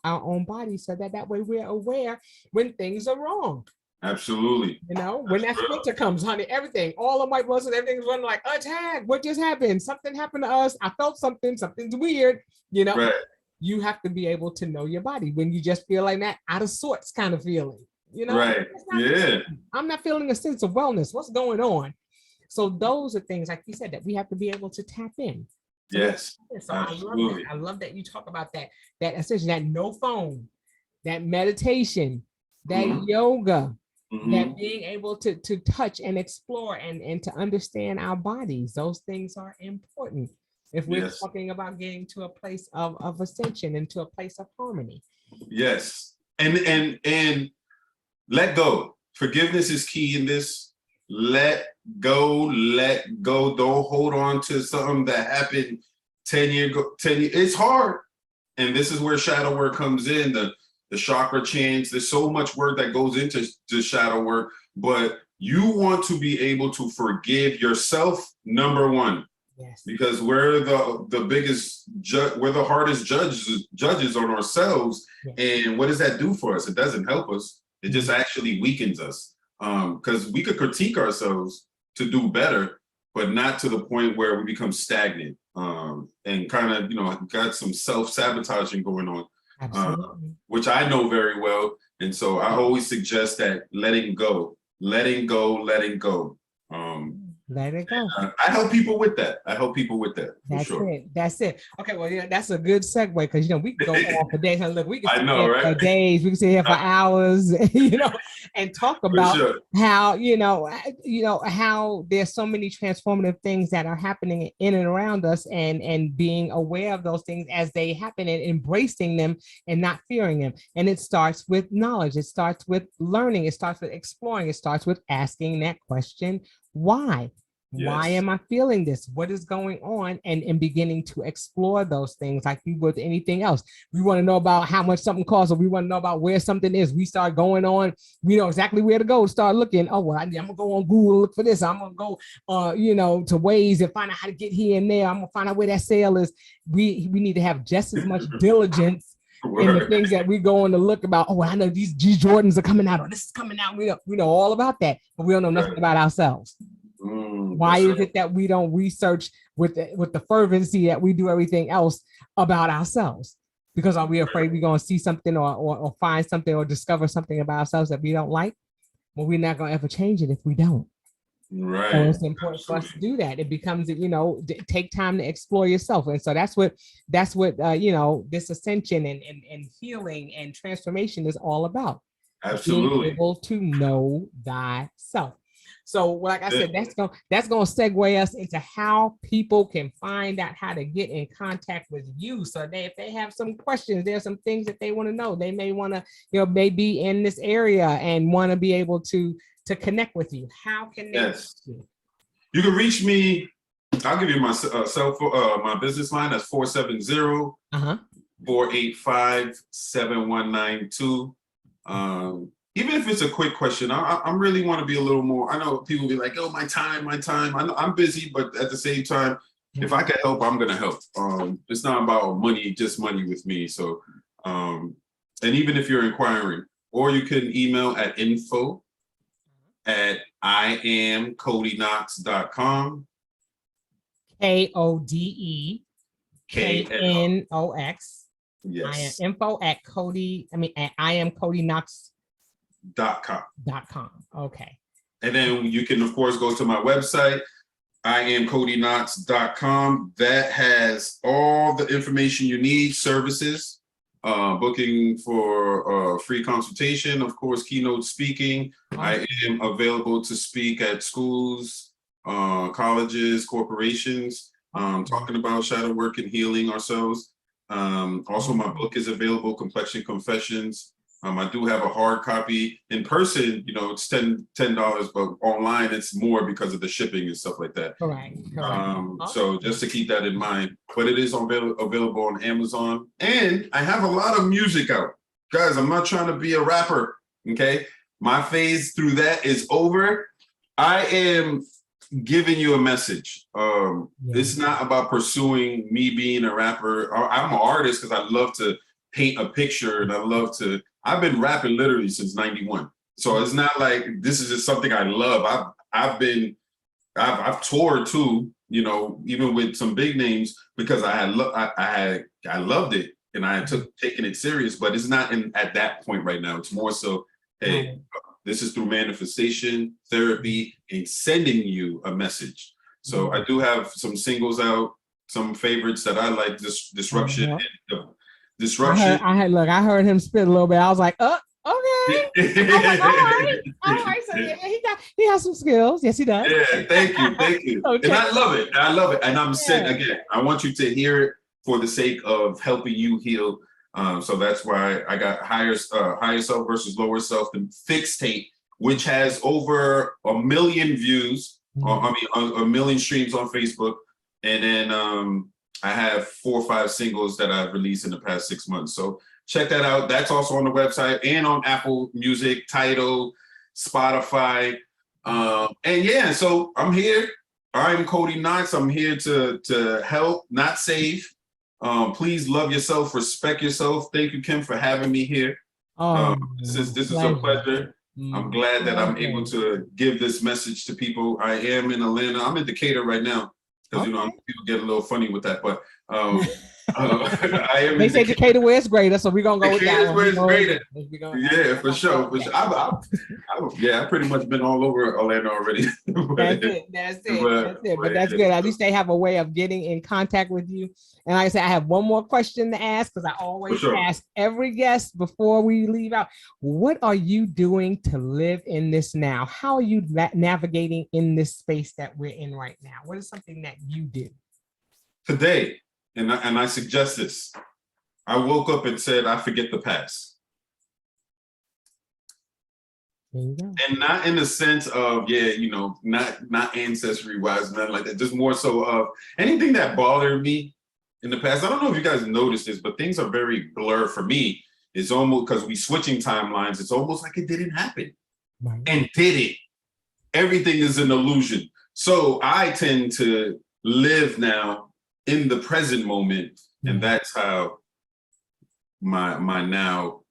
own body so that way we're aware when things are wrong. Absolutely. When that splinter comes, honey, all of my blood cells, everything's running like, attack, what just happened? Something happened to us. I felt something's weird, Right. You have to be able to know your body when you just feel like that out of sorts kind of feeling, Right. Yeah. I'm not feeling a sense of wellness. What's going on? So those are things, like you said, that we have to be able to tap in. Yes. So absolutely. I love that you talk about that essentially, that no phone, that meditation, that yoga, that being able to touch and explore and to understand our bodies. Those things are important if we're talking about getting to a place of ascension and to a place of harmony. Yes. And let go. Forgiveness is key in this. Let go. Don't hold on to something that happened 10 years ago. It's hard. And this is where shadow work comes in, the chakra chants. There's so much work that goes into shadow work, but you want to be able to forgive yourself, number one. Yes. Because we're the biggest we're the hardest judges on ourselves. Yes. And what does that do for us? It doesn't help us. It just actually weakens us. Because we could critique ourselves to do better, but not to the point where we become stagnant and kind of, got some self-sabotaging going on, which I know very well. And so I always suggest that letting go. Let it go. I help people with that. That's it. Okay, well, that's a good segue because we can go on for days. Look, we can sit here right? for days. We can sit here for hours, and talk about how how there's so many transformative things that are happening in and around us, and being aware of those things as they happen and embracing them and not fearing them. And it starts with knowledge. It starts with learning. It starts with exploring. It starts with asking that question. Why? Yes. Why am I feeling this? What is going on? And beginning to explore those things like we would anything else. We want to know about how much something costs, or we want to know about where something is. We start going on, we know exactly where to go, start looking. Oh, well, I'm going to go on Google and look for this. I'm going to go, to Waze and find out how to get here and there. I'm going to find out where that sale is. We need to have just as much diligence in the things that we go on to look about. Oh, I know these G Jordans are coming out, or this is coming out. We know all about that, but we don't know nothing about ourselves. Why is it that we don't research with the fervency that we do everything else about ourselves? Because are we afraid we're going to see something or find something or discover something about ourselves that we don't like? Well, we're not going to ever change it if we don't. Right. So it's important for us to do that. It becomes, take time to explore yourself. And so that's what this ascension and healing and transformation is all about. Absolutely. Being able to know thyself. So like I said, that's going to segue us into how people can find out how to get in contact with you. So if they have some questions, there's some things that they want to know. They may want to, maybe in this area and want to be able to connect with you. How can they reach you? You can reach me. I'll give you my my business line. That's 470-485-7192. Even if it's a quick question, I really want to be a little more. I know people be like, oh, my time. I'm busy, but at the same time, if I can help, I'm going to help. It's not about money, just money with me. So, and even if you're inquiring, or you can email at info@iamwellness.com. IamCodeKnox.com. KODEKNOX. Yes. I am info at IamCodeKnox.com. Okay. And then you can, of course, go to my website, IamCodeKnox.com. That has all the information you need, services, booking for free consultation, of course, keynote speaking. I am available to speak at schools, colleges, corporations, talking about shadow work and healing ourselves. Also, my book is available, Complexion Confessions. I do have a hard copy. In person, it's $10, but online it's more because of the shipping and stuff like that. Correct. So just to keep that in mind, but it is available on Amazon. And I have a lot of music out. Guys, I'm not trying to be a rapper, okay? My phase through that is over. I am giving you a message. It's not about pursuing me being a rapper. I'm an artist because I love to paint a picture and I've been rapping literally since '91. So it's not like this is just something I love. I've toured too, even with some big names because I loved it and I had taken it serious, but it's not at that point right now. It's more so, hey, this is through manifestation, therapy, and sending you a message. So I do have some singles out, some favorites that I like, Disruption. Disruption. I heard him spit a little bit. I was like, okay. I was like, all right. So yeah, he has some skills. Yes, he does. Yeah, thank you. Okay. And I love it. And I'm saying again, I want you to hear it for the sake of helping you heal. So that's why I got higher self versus lower self, the fixed tape, which has over 1 million views. A million streams on Facebook, and then I have 4 or 5 singles that I've released in the past 6 months. So check that out. That's also on the website and on Apple Music, Tidal, Spotify. So I'm here. I'm Kode Knox. I'm here to help, not save. Please love yourself, respect yourself. Thank you, Kim, for having me here. This is a pleasure. I'm glad that I'm able to give this message to people. I am in Atlanta. I'm in Decatur right now because people get a little funny with that, but I am. They say Decatur where it's greater, so we're gonna go with that one. Where it's greater. Yeah, for sure. I pretty much been all over Atlanta already. That's it. But that's good. At least they have a way of getting in contact with you. And like I said, I have one more question to ask because I always ask every guest before we leave out. What are you doing to live in this now? How are you navigating in this space that we're in right now? What is something that you do? Today, and I suggest this, I woke up and said, I forget the past. And not in the sense of, not ancestry wise, nothing like that, just more so of anything that bothered me in the past. I don't know if you guys noticed this, but things are very blurred for me. It's almost because we switching timelines. It's almost like it didn't happen. Right. And did it? Everything is an illusion. So I tend to live now in the present moment. And that's how how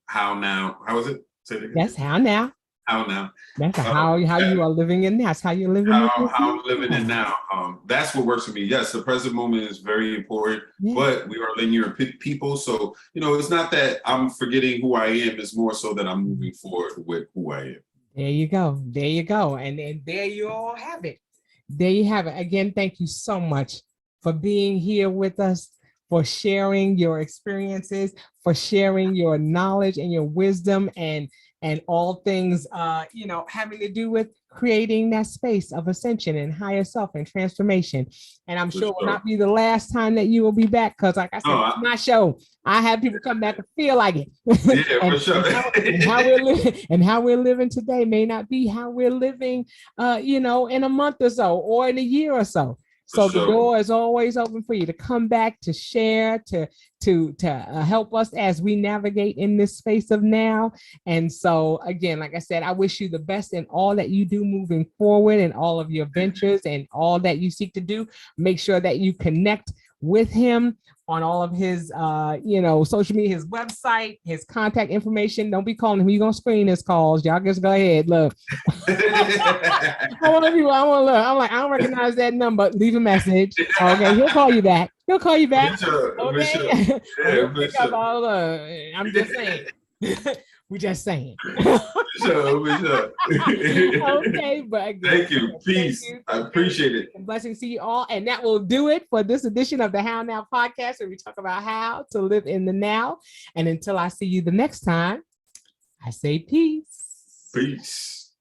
is it? Say it again. That's how now. How now? That's how you are living in. That's how you're living. How I'm living in now. That's what works for me. Yes, the present moment is very important, but we are linear people. So, it's not that I'm forgetting who I am. It's more so that I'm moving forward with who I am. There you go. And there you all have it. There you have it. Again, thank you so much for being here with us, for sharing your experiences, for sharing your knowledge and your wisdom and all things, having to do with creating that space of ascension and higher self and transformation. And I'm sure it will not be the last time that you will be back because, like I said, it's my show. I have people come back and feel like it. Yeah, for sure. and how we're living today may not be how we're living, in a month or so or in a year or so. So the door is always open for you to come back, to share, to help us as we navigate in this space of now. And so, again, like I said, I wish you the best in all that you do moving forward and all of your ventures and all that you seek to do. Make sure that you connect with him on all of his, social media, his website, his contact information. Don't be calling him. You're going to screen his calls. Y'all just go ahead. Look. I want to look. I'm like, I don't recognize that number. Leave a message. Okay. He'll call you back. Okay. I'm just saying. We just saying. Okay, but again, thank you. Peace. I appreciate it. Blessings to you all. And that will do it for this edition of the How Now podcast, where we talk about how to live in the now. And until I see you the next time, I say peace. Peace.